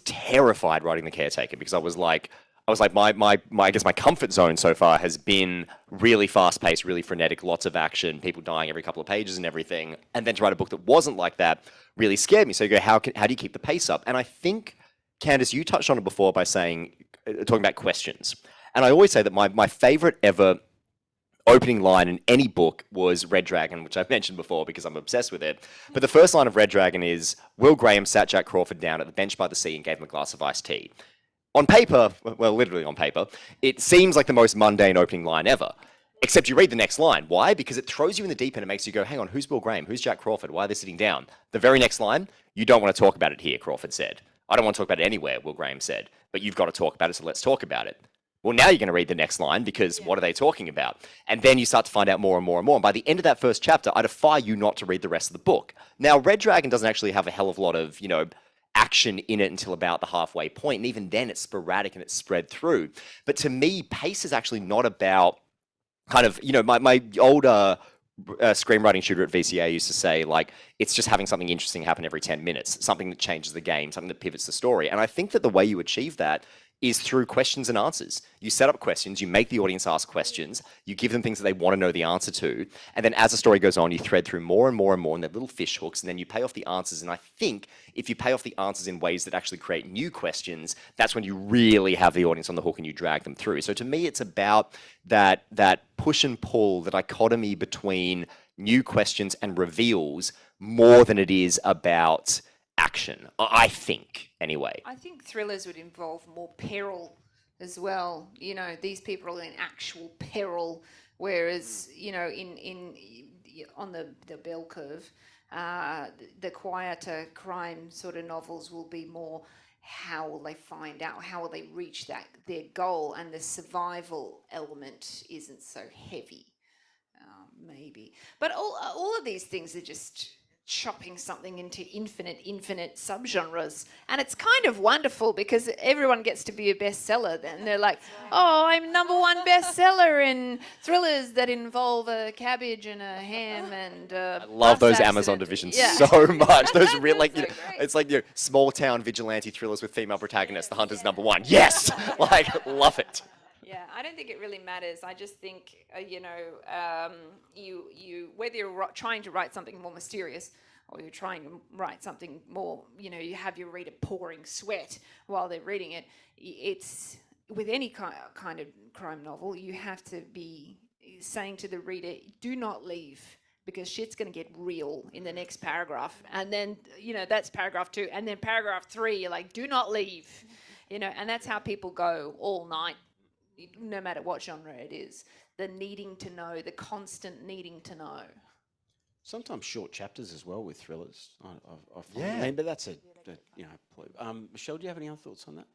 terrified writing the Caretaker, because I was like my I guess my comfort zone so far has been really fast paced, really frenetic, lots of action, people dying every couple of pages and everything. And then to write a book that wasn't like that really scared me. So you go, how do you keep the pace up? And I think, Candice, you touched on it before by talking about questions. And I always say that my favorite ever opening line in any book was Red Dragon, which I've mentioned before because I'm obsessed with it. But the first line of Red Dragon is, Will Graham sat Jack Crawford down at the bench by the sea and gave him a glass of iced tea. On paper, well, literally on paper, it seems like the most mundane opening line ever. Except you read the next line. Why? Because it throws you in the deep end and makes you go, hang on, who's Will Graham? Who's Jack Crawford? Why are they sitting down? The very next line, you don't want to talk about it here, Crawford said. I don't want to talk about it anywhere, Will Graham said. But you've got to talk about it, so let's talk about it. Well, now you're going to read the next line, because what are they talking about? And then you start to find out more and more and more. And by the end of that first chapter, I defy you not to read the rest of the book. Now, Red Dragon doesn't actually have a hell of a lot of, you know, action in it until about the halfway point. And even then, it's sporadic and it's spread through. But to me, pace is actually not about kind of, you know, my older screenwriting tutor at VCA used to say, like, it's just having something interesting happen every 10 minutes, something that changes the game, something that pivots the story. And I think that the way you achieve that is through questions and answers. You set up questions, you make the audience ask questions, you give them things that they want to know the answer to, and then as the story goes on, you thread through more and more and more in their little fish hooks, and then you pay off the answers. And I think if you pay off the answers in ways that actually create new questions, that's when you really have the audience on the hook and you drag them through. So to me, it's about that push and pull, the dichotomy between new questions and reveals, more than it is about action, I think, anyway. I think thrillers would involve more peril as well. You know, these people are in actual peril, whereas, you know, on the bell curve, the quieter crime sort of novels will be more, how will they find out, how will they reach their goal, and the survival element isn't so heavy, maybe. But all of these things are just chopping something into infinite subgenres, and it's kind of wonderful, because everyone gets to be a bestseller. Then they're like, oh, I'm #1 bestseller in thrillers that involve a cabbage and a ham and I love those Amazon divisions so much. Those real, like, you know, it's like, you know, small town vigilante thrillers with female protagonists. The Hunter's #1. Yes, like, love it. Yeah, I don't think it really matters. I just think, you know, you whether you're trying to write something more mysterious or you're trying to write something more, you know, you have your reader pouring sweat while they're reading it. It's with any kind of crime novel, you have to be saying to the reader, do not leave, because shit's going to get real in the next paragraph. And then, you know, that's paragraph 2. And then paragraph 3, you're like, do not leave. You know, and that's how people go all night, no matter what genre it is. the needing to know, the constant needing to know. Sometimes short chapters as well with thrillers. I find. Yeah. I mean, but that's Michelle, do you have any other thoughts on that?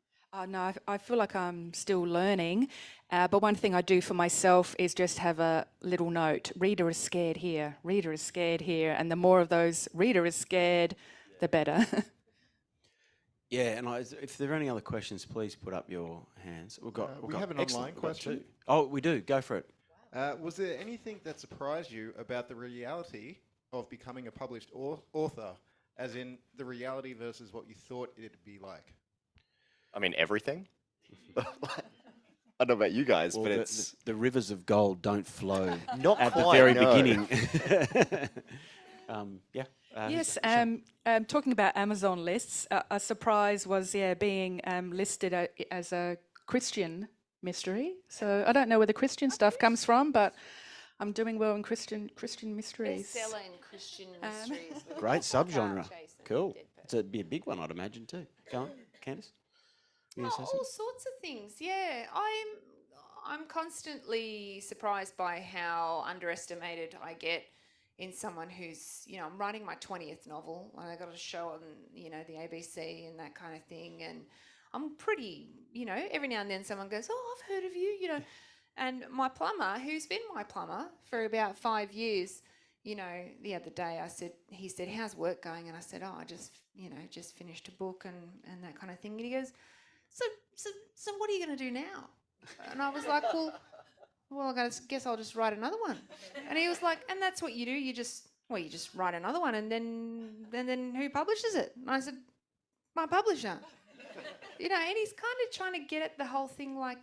No, I feel like I'm still learning. But one thing I do for myself is just have a little note. Reader is scared here. Reader is scared here. And the more of those reader is scared, the better. Yeah, and if there are any other questions, please put up your hands. We have an excellent, online we've got question. two. Oh, we do. Go for it. Was there anything that surprised you about the reality of becoming a published author, as in the reality versus what you thought it'd be like? I mean, everything. I don't know about you guys, Well, but the, it's the rivers of gold don't flow not at the quite, very no. beginning. Yes, talking about Amazon lists, a surprise was being listed as a Christian mystery. So I don't know where the Christian stuff comes from, but I'm doing well in Christian mysteries. Bestseller in Christian mysteries. with Great subgenre. Chase and Cool. Dead Person. It'd be a big one, I'd imagine, too. Go on, Candice. You gonna say All something? sorts of things. Yeah, I'm constantly surprised by how underestimated I get in someone who's, I'm writing my 20th novel and I got a show on, the ABC and that kind of thing, and I'm pretty, every now and then someone goes, "Oh, I've heard of you," and my plumber, who's been my plumber for about 5 years, the other day he said, "How's work going?" And I said, "Oh, I just finished a book and that kind of thing." And he goes, So what are you going to do now? And I was like, well, I guess I'll just write another one. And he was like, "And that's what you do? You just write another one, and then who publishes it?" And I said, "My publisher." And he's kind of trying to get at the whole thing, like,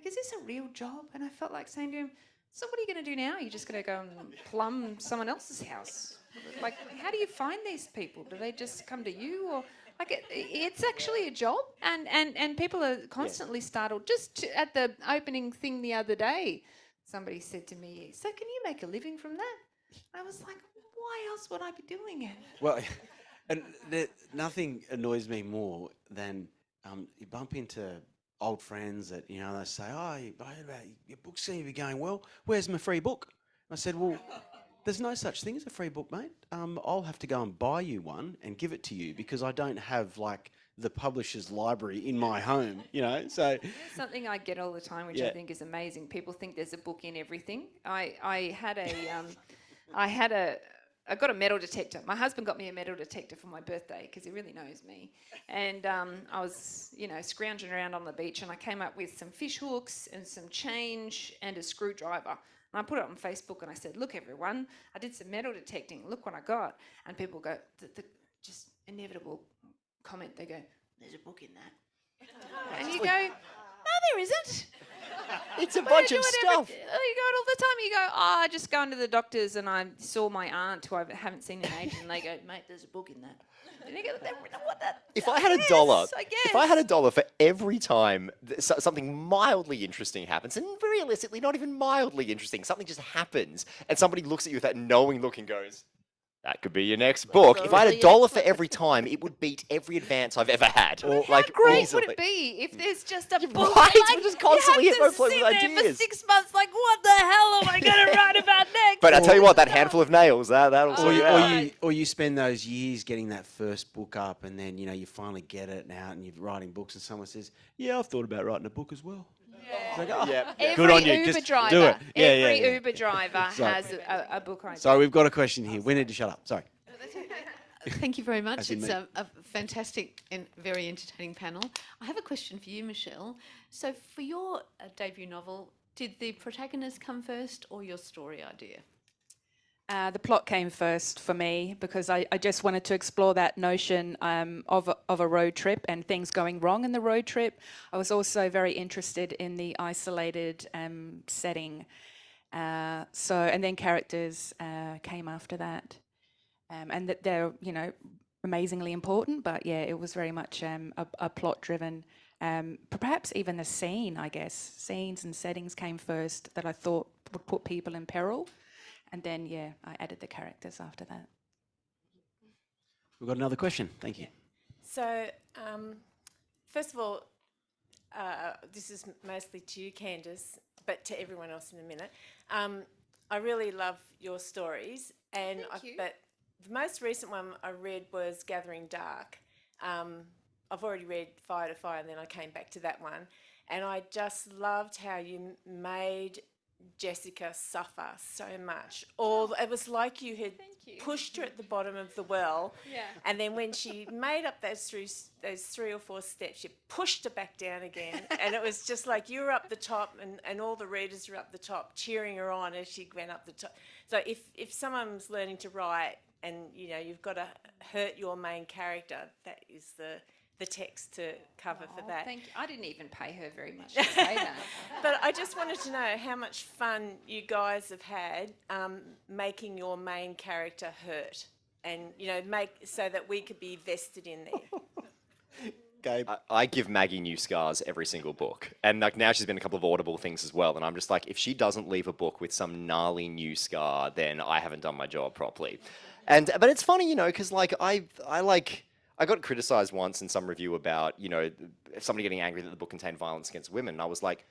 is this a real job? And I felt like saying to him, "So what are you going to do now? You're just going to go and plumb someone else's house? Like, how do you find these people? Do they just come to you, or?" Like it's actually a job, and people are constantly startled. Just at the opening thing the other day, somebody said to me, "So can you make a living from that?" And I was like, "Why else would I be doing it?" Well, and nothing annoys me more than you bump into old friends that, they say, "Oh, I heard about your book seem to be going well. Where's my free book?" I said, "Well, there's no such thing as a free book, mate. I'll have to go and buy you one and give it to you because I don't have like the publisher's library in my home, So Something I get all the time, which I think is amazing. People think there's a book in everything. I got a metal detector. My husband got me a metal detector for my birthday because he really knows me. And I was, scrounging around on the beach, and I came up with some fish hooks and some change and a screwdriver. And I put it on Facebook and I said, "Look, everyone, I did some metal detecting. Look what I got." And people go, the just inevitable comment, they go, "There's a book in that." And you go, "No, there isn't." It's a bunch of stuff. You go it all the time. You go, "Oh, I just gone to the doctors and I saw my aunt who I haven't seen in ages," and they go, "Mate, there's a book in that." And you go, "What that?" If I had $1, I if I had guess. $1 for every time something mildly interesting happens, and realistically, not even mildly interesting, something just happens, and somebody looks at you with that knowing look and goes, "That could be your next book." If I had $1 for every time, it would beat every advance I've ever had. How great would it be if there's just a book? Right? Like, We're just constantly you hit have my to point sit with there for ideas. 6 months, like, what the hell am I going to write about next? But I tell you what, that handful of nails, that'll sort you out. or you spend those years getting that first book up, and then you finally get it out, and you're writing books, and someone says, "Yeah, I've thought about writing a book as well." It's like, oh, Yeah. good on you. Every Uber Just driver, do it. Yeah, every yeah. Uber driver Sorry. has a book idea. Sorry, we've got a question here. We need to shut up. Sorry. Thank you very much. As in It's me. a fantastic and very entertaining panel. I have a question for you, Michelle. So for your debut novel, did the protagonist come first or your story idea? The plot came first for me because I just wanted to explore that notion of a road trip and things going wrong in the road trip. I was also very interested in the isolated setting. And then characters came after that. And that they're, amazingly important, but yeah, it was very much a plot-driven, perhaps even the scene, I guess. Scenes and settings came first that I thought would put people in peril. And then, yeah, I added the characters after that. We've got another question. Thank you. So, first of all, this is mostly to you, Candice, but to everyone else in a minute. I really love your stories, and but the most recent one I read was Gathering Dark. I've already read Fire to Fire, and then I came back to that one, and I just loved how you made Jessica suffer so much. It was like you had pushed her at the bottom of the well, and then when she made up those 3 or 4 steps, you pushed her back down again, and it was just like you were up the top, and all the readers were up the top cheering her on as she went up the top. So if someone's learning to write, and you've got to hurt your main character, that is the text to cover for that. Thank you. I didn't even pay her very much to say that. But I just wanted to know how much fun you guys have had making your main character hurt, and make so that we could be vested in there. Gabe? I give Maggie new scars every single book, and like now she's been a couple of Audible things as well, and I'm just like, if she doesn't leave a book with some gnarly new scar, then I haven't done my job properly. But it's funny, because like I got criticised once in some review about, somebody getting angry that the book contained violence against women. And I was like,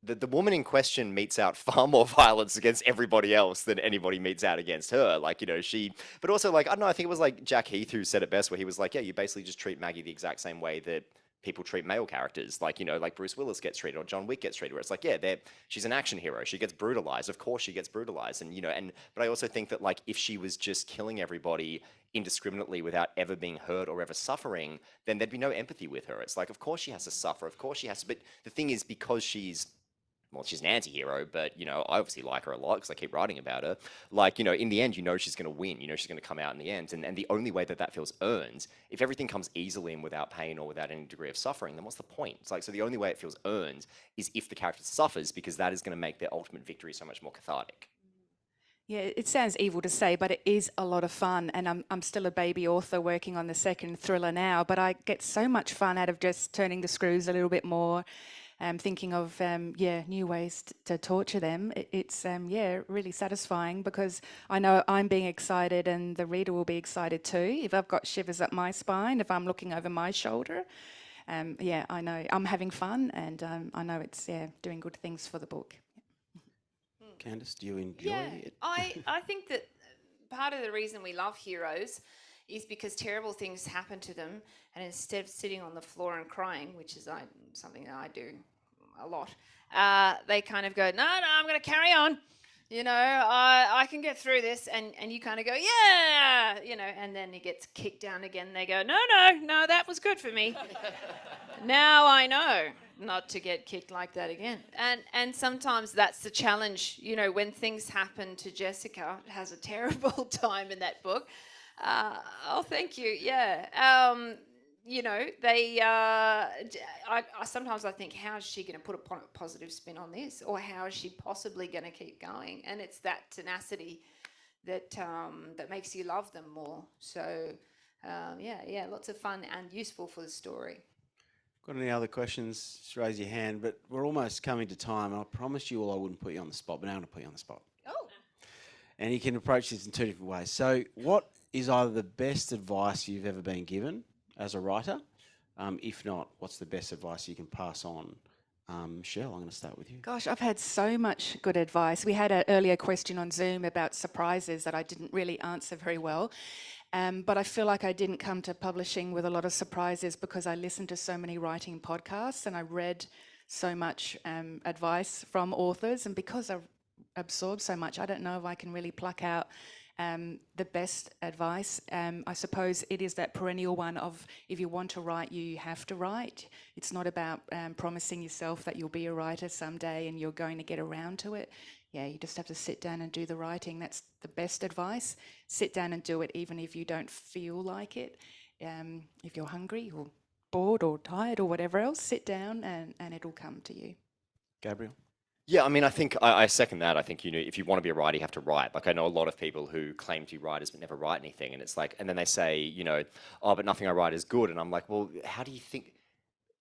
the woman in question metes out far more violence against everybody else than anybody metes out against her. Like, but also like, I don't know, I think it was like Jack Heath who said it best, where he was like, yeah, you basically just treat Maggie the exact same way that people treat male characters, like like Bruce Willis gets treated or John Wick gets treated, where it's like, yeah, she's an action hero, she gets brutalized, of course she gets brutalized, and but I also think that like if she was just killing everybody indiscriminately without ever being hurt or ever suffering, then there'd be no empathy with her. It's like, of course she has to suffer, of course she has to, but the thing is, because she's an anti-hero, but, I obviously like her a lot because I keep writing about her. Like, in the end, she's going to win, she's going to come out in the end. And the only way that feels earned, if everything comes easily and without pain or without any degree of suffering, then what's the point? It's like, so the only way it feels earned is if the character suffers, because that is going to make their ultimate victory so much more cathartic. Yeah, it sounds evil to say, but it is a lot of fun. And I'm still a baby author working on the second thriller now, but I get so much fun out of just turning the screws a little bit more. Thinking of new ways to torture them. It's really satisfying, because I know I'm being excited and the reader will be excited too. If I've got shivers up my spine, if I'm looking over my shoulder, I know I'm having fun, and I know it's doing good things for the book. Candice, do you enjoy it? I think that part of the reason we love heroes is because terrible things happen to them, and instead of sitting on the floor and crying, which is something that I do a lot, they kind of go, no, I'm going to carry on. I can get through this, and you kind of go, yeah, and then he gets kicked down again. They go, no, that was good for me. Now I know not to get kicked like that again. And sometimes that's the challenge, when things happen to Jessica. It has a terrible time in that book. Thank you. Yeah. Sometimes I think, how is she going to put a positive spin on this, or how is she possibly going to keep going? And it's that tenacity that makes you love them more. So, lots of fun and useful for the story. Got any other questions? Just raise your hand. But we're almost coming to time. I promised you all I wouldn't put you on the spot, but now I'm going to put you on the spot. Oh. And you can approach this in 2 different ways. So, what is either the best advice you've ever been given as a writer? If not, what's the best advice you can pass on? Michelle, I'm going to start with you. Gosh, I've had so much good advice. We had an earlier question on Zoom about surprises that I didn't really answer very well. But I feel like I didn't come to publishing with a lot of surprises, because I listened to so many writing podcasts and I read so much advice from authors. And because I've absorbed so much, I don't know if I can really pluck out the best advice. I suppose it is that perennial one of, if you want to write, you have to write. It's not about promising yourself that you'll be a writer someday and you're going to get around to it. Yeah, you just have to sit down and do the writing. That's the best advice. Sit down and do it, even if you don't feel like it. If you're hungry or bored or tired or whatever else, sit down and it'll come to you. Gabriel? Yeah, I mean, I think I second that. I think, if you want to be a writer, you have to write. Like, I know a lot of people who claim to be writers but never write anything. And it's like, and then they say, oh, but nothing I write is good. And I'm like, well, how do you think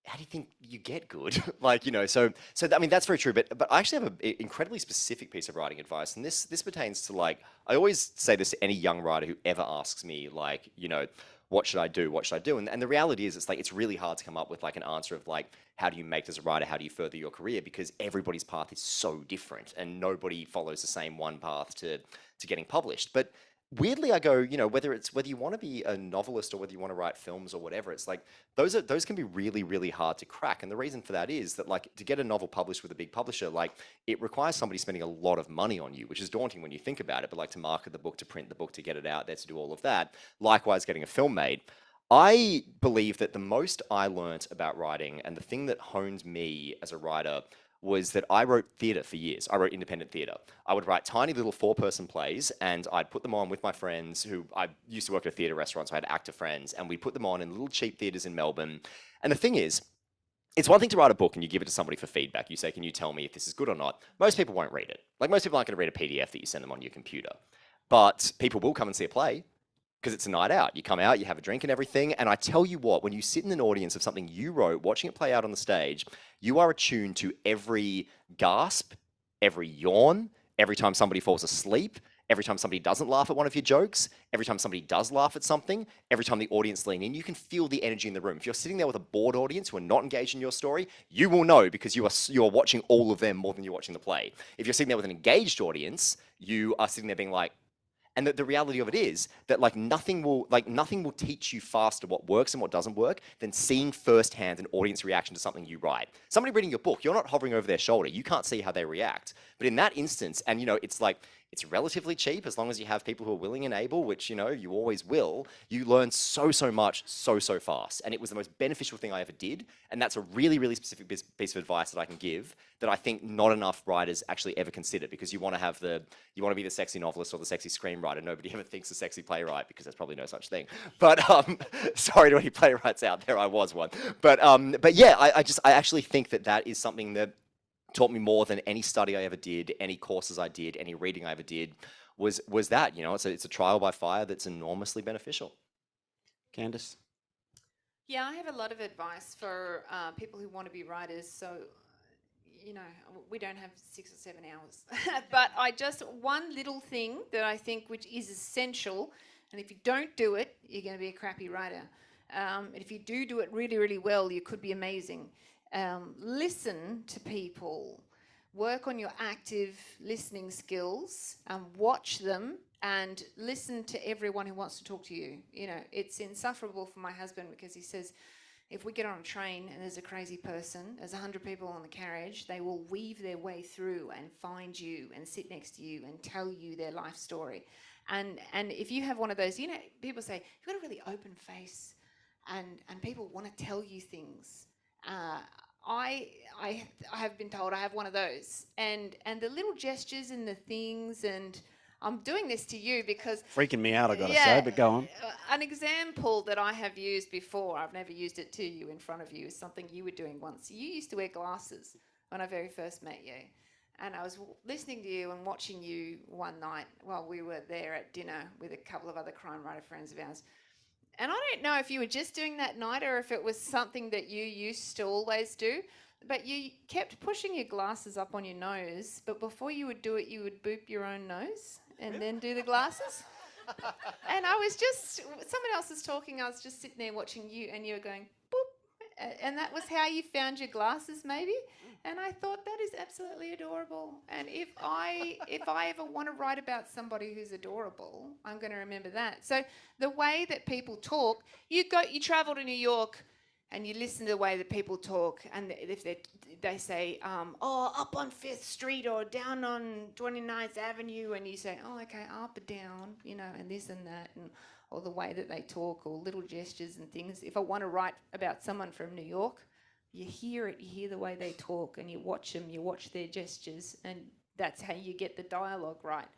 how do you think you get good? Like, you know, so I mean, that's very true. But I actually have an incredibly specific piece of writing advice, and this pertains to, like, I always say this to any young writer who ever asks me, like, you know, what should I do? What should I do? And the reality is, it's like, it's really hard to come up with like an answer of like, how do you make this as a writer? How do you further your career? Because everybody's path is so different, and nobody follows the same one path to getting published. But weirdly, I go, you know, whether you want to be a novelist or whether you want to write films or whatever, it's like those can be really, really hard to crack. And the reason for that is that, like, to get a novel published with a big publisher, like, it requires somebody spending a lot of money on you, which is daunting when you think about it. But like, to market the book, to print the book, to get it out there, to do all of that. Likewise, getting a film made. I believe that the most I learnt about writing, and the thing that honed me as a writer, was that I wrote theatre for years. I wrote independent theatre. I would write tiny little 4-person plays, and I'd put them on with my friends who, I used to work at a theatre restaurant, so I had actor friends, and we'd put them on in little cheap theatres in Melbourne. And the thing is, it's one thing to write a book and you give it to somebody for feedback. You say, can you tell me if this is good or not? Most people won't read it. Like, most people aren't going to read a PDF that you send them on your computer. But people will come and see a play, because it's a night out. You come out, you have a drink and everything, and I tell you what, when you sit in an audience of something you wrote, watching it play out on the stage, you are attuned to every gasp, every yawn, every time somebody falls asleep, every time somebody doesn't laugh at one of your jokes, every time somebody does laugh at something, every time the audience lean in. You can feel the energy in the room. If you're sitting there with a bored audience who are not engaged in your story, you will know, because you are watching all of them more than you're watching the play. If you're sitting there with an engaged audience, you are sitting there being like, and the reality of it is that, like, nothing will teach you faster what works and what doesn't work than seeing firsthand an audience reaction to something you write. Somebody reading your book, you're not hovering over their shoulder. You can't see how they react. But in that instance, and, you know, it's like, it's relatively cheap as long as you have people who are willing and able, which, you know, you always will. You learn so much so fast. And it was the most beneficial thing I ever did. And that's a really, really specific piece of advice that I can give that I think not enough writers actually ever consider, because you want to be the sexy novelist or the sexy screenwriter. Nobody ever thinks a sexy playwright, because there's probably no such thing. But sorry to any playwrights out there, I was one. But yeah, I actually think that is something that taught me more than any study I ever did, any courses I did, any reading I ever did, was that, you know, it's a trial by fire that's enormously beneficial. Candice? Yeah, I have a lot of advice for people who want to be writers. So, you know, we don't have 6 or 7 hours. But one little thing that I think which is essential, and if you don't do it, you're going to be a crappy writer. And if you do it really, really well, you could be amazing. Listen to people. Work on your active listening skills, watch them, and listen to everyone who wants to talk to you. You know, it's insufferable for my husband, because he says, if we get on a train and there's a crazy person, there's 100 people on the carriage, they will weave their way through and find you and sit next to you and tell you their life story. And if you have one of those, you know, people say, you've got a really open face, and people want to tell you things. I have been told I have one of those, and the little gestures and the things, and I'm doing this to you because Freaking me out, I gotta say, but go on. An example that I have used before, I've never used it to you in front of you, is something you were doing once. You used to wear glasses when I very first met you, and I was listening to you and watching you one night while we were there at dinner with a couple of other crime writer friends of ours. And I don't know if you were just doing that night or if it was something that you used to always do, but you kept pushing your glasses up on your nose, but before you would do it, you would boop your own nose and then do the glasses. And I was just, someone else was talking, I was just sitting there watching you, and you were going, boop. And that was how you found your glasses, maybe? And I thought, that is absolutely adorable. And if I ever want to write about somebody who's adorable, I'm going to remember that. So the way that people talk, you travel to New York and you listen to the way that people talk, and if they say, up on 5th Street or down on 29th Avenue, and you say, oh, okay, up or down, you know, and this and that, and or the way that they talk, or little gestures and things. If I want to write about someone from New York, you hear it, you hear the way they talk, and you watch them, you watch their gestures, and that's how you get the dialogue right.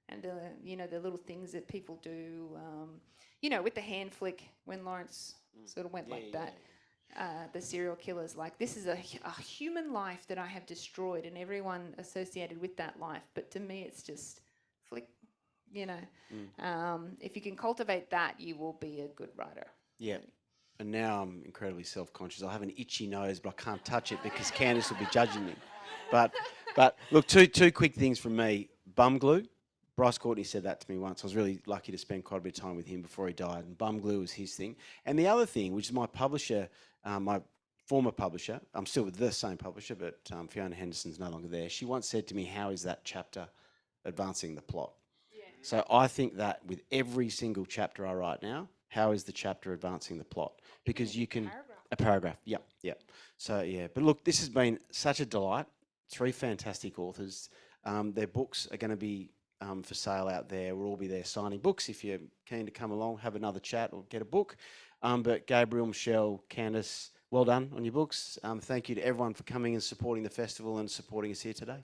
And the little things that people do, with the hand flick when Lawrence sort of went like that. The serial killers, like, this is a human life that I have destroyed, and everyone associated with that life. But to me, it's just flick, If you can cultivate that, you will be a good writer. Yeah. And now I'm incredibly self-conscious. I have an itchy nose, but I can't touch it because Candice will be judging me. But look, two quick things from me. Bum glue. Bryce Courtney said that to me once. I was really lucky to spend quite a bit of time with him before he died, and bum glue was his thing. And the other thing, which is my publisher, my former publisher, I'm still with the same publisher, but Fiona Henderson's no longer there. She once said to me, "How is that chapter advancing the plot?" So I think that with every single chapter I write now, how is the chapter advancing the plot? Because you can a paragraph. Yep. So yeah, but look, this has been such a delight. 3 fantastic authors. Their books are going to be for sale out there. We'll all be there signing books. If you're keen to come along, have another chat or get a book. But Gabriel, Michelle, Candice, well done on your books. Thank you to everyone for coming and supporting the festival and supporting us here today.